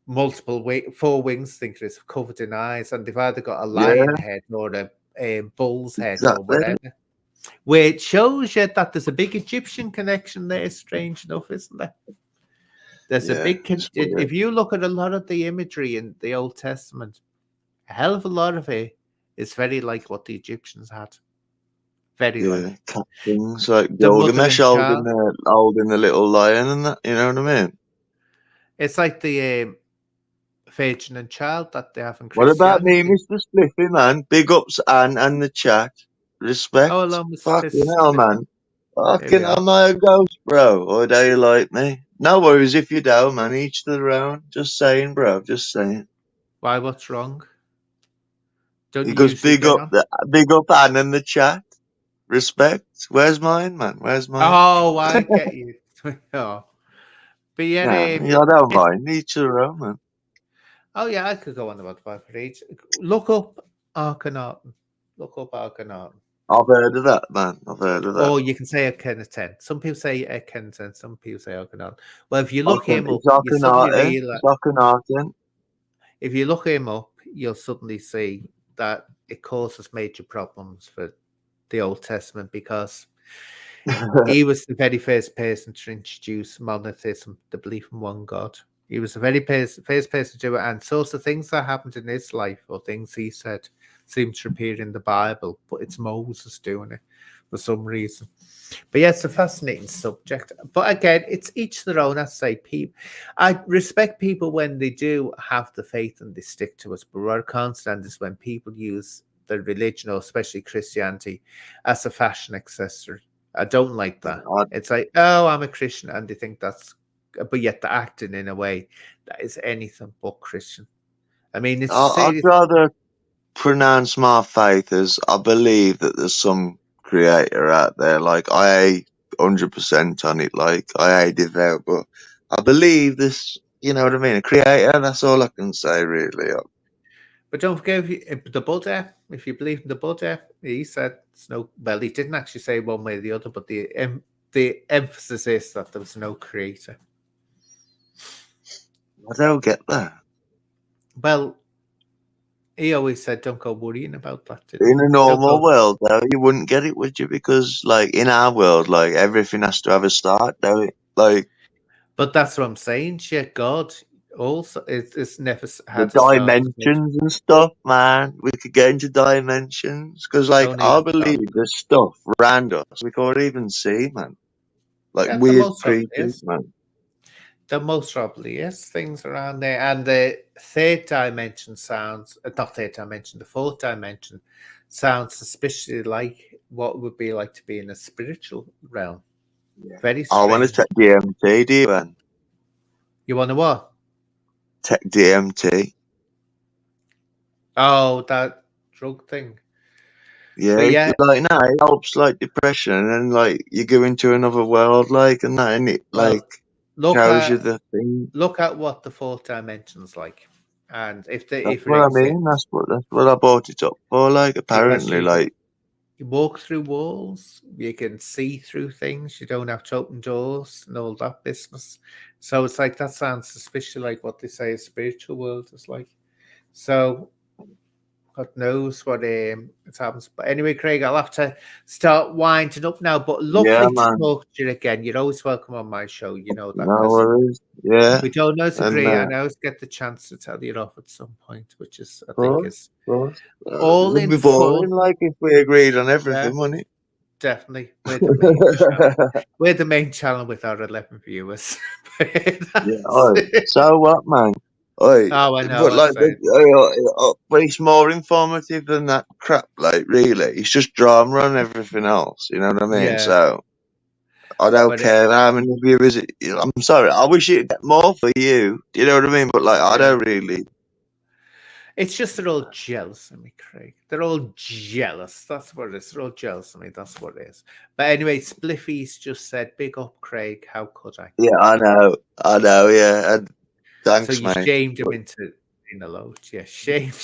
multiple four wings. I think it's covered in eyes, and they've either got a Yeah, lion head or a bull's head or exactly. whatever. Where it shows you that there's a big Egyptian connection there. Strange enough, isn't there? There's a Yeah, big. it's weird. If you look at a lot of the imagery in the Old Testament, a hell of a lot of it is very like what the Egyptians had. Very like Cat things like the mother Gilgamesh and child. holding the little lion and that. You know what I mean? It's like the Virgin and Child that they have in What about me, Christianity. Mr. Spliffy, man? Big ups, Anne and the chat. Respect. Oh, hello, Miss Fucking hell, man. Here we Fucking are. am I a ghost, bro? Or do you like me? No worries if you don't, man. Each to their own. Just saying, bro. Just saying. Why? What's wrong? Don't you Because usually get on? big up Anne in the chat. Respect. Where's mine, man? Where's mine? Oh, I get you. Oh. But yeah, I don't mind. Each to their own, man. oh yeah, I could go on about 5 for each. Look up Akhenaten. Look up Akhenaten. I've heard of that, man. I've heard of that. Or you can say Akhenaten. Some people say Akhenaten, some people say Akhenaten. Well, if you look him up, you suddenly realize. If you look him up, you'll suddenly see that it causes major problems for the Old Testament because he was the very first person to introduce monotheism, the belief in one God. He was the very first person to do it, and sorts of things that happened in his life or things he said seem to appear in the Bible, but it's Moses doing it for some reason. But yeah, it's a fascinating subject. But again, it's each their own. I say, people, I respect people when they do have the faith and they stick to it. But what I can't stand is when people use the religion, or especially Christianity, as a fashion accessory. I don't like that. It's like, oh, I'm a Christian, and they think that's, but yet they're acting in a way that is anything but Christian. I mean, it's I'd rather pronounce my faith as I believe that there's some creator out there. Like, I ain't 100% on it. Like, I ain't devout, but I believe this. You know what I mean? A creator. That's all I can say, really. But don't forget, the Buddha, if you believe in the Buddha, he said it's no. Well, he didn't actually say one way or the other, but the emphasis is that there was no creator. I don't get that. Well, he always said, "Don't go worrying about that." In a normal world, though, you wouldn't get it, would you? Because, like, in our world, like, everything has to have a start, don't it? Like, but that's what I'm saying. Shit, God also it's never had the dimensions and stuff, man. We could get into dimensions because, like, I believe there's stuff around us we can't even see, man. Like weird creatures, man. There most probably is things around there, and the third dimension sounds not third dimension. The fourth dimension sounds suspiciously like what it would be like to be in a spiritual realm. Yeah. Very strange. I want to take DMT, do you, man? You want to what? Take DMT. Oh, that drug thing. Yeah, yeah. Like, no, it helps, like, depression, and like you go into another world, like, and that, and it like shows you the thing. Look at what the fourth dimension's like, and if they, that's what I mean. That's what I brought it up for. Like, apparently, like, you walk through walls, you can see through things. You don't have to open doors and all that business. So it's like that sounds suspiciously like what they say a spiritual world is like. So God knows what it happens. But anyway, Craig, I'll have to start winding up now. But lovely to talk to you again. You're always welcome on my show. You know that. No worries. Yeah. We don't always agree, and I always get the chance to tell you off at some point, which is, I think, is all in fun. Like if we agreed on everything, wouldn't it? Definitely. We're the main channel with our 11 viewers. So what, man? I know. But like, but it's more informative than that crap. Like, really, it's just drama and everything else. You know what I mean? Yeah. So I don't care how many viewers. I'm sorry. I wish it'd get more for you. You know what I mean? But like, I don't really. It's just they're all jealous of me, Craig. They're all jealous. That's what it is. They're all jealous of me. That's what it is. But anyway, Spliffy's just said, "Big up, Craig. How could I?" Yeah, I know. Yeah. And thanks, so you shamed him into being a load. Yeah, shamed.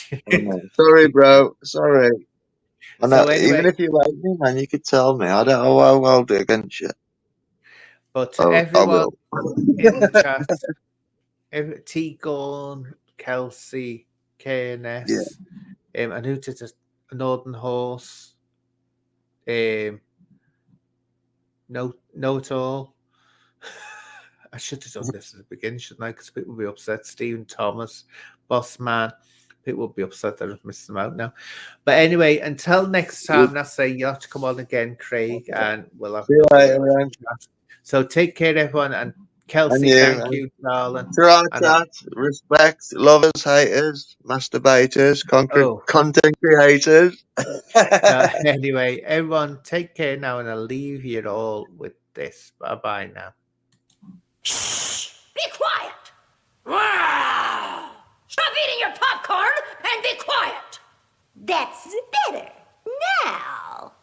Sorry, bro. Sorry. So anyway, even if you like me, man, you could tell me. I don't know how I'll do against you. But to everyone in the chat, T. Gorn, Kelsey, KNS, and who did a Northern Horse, no at all. I should have done this at the beginning, shouldn't I? Because people will be upset. Stephen Thomas, Boss Man, people will be upset that I've missed them out now. But anyway, until next time, I say you have to come on again, Craig, and we'll have chat. So take care, everyone, and Kelsey, thank you, darling. Chat, respect, lovers, haters, masturbators, content creators. Anyway, everyone, take care now, and I'll leave you all with this. Bye-bye now. Be quiet! Wow! Stop eating your popcorn and be quiet! That's better. Now...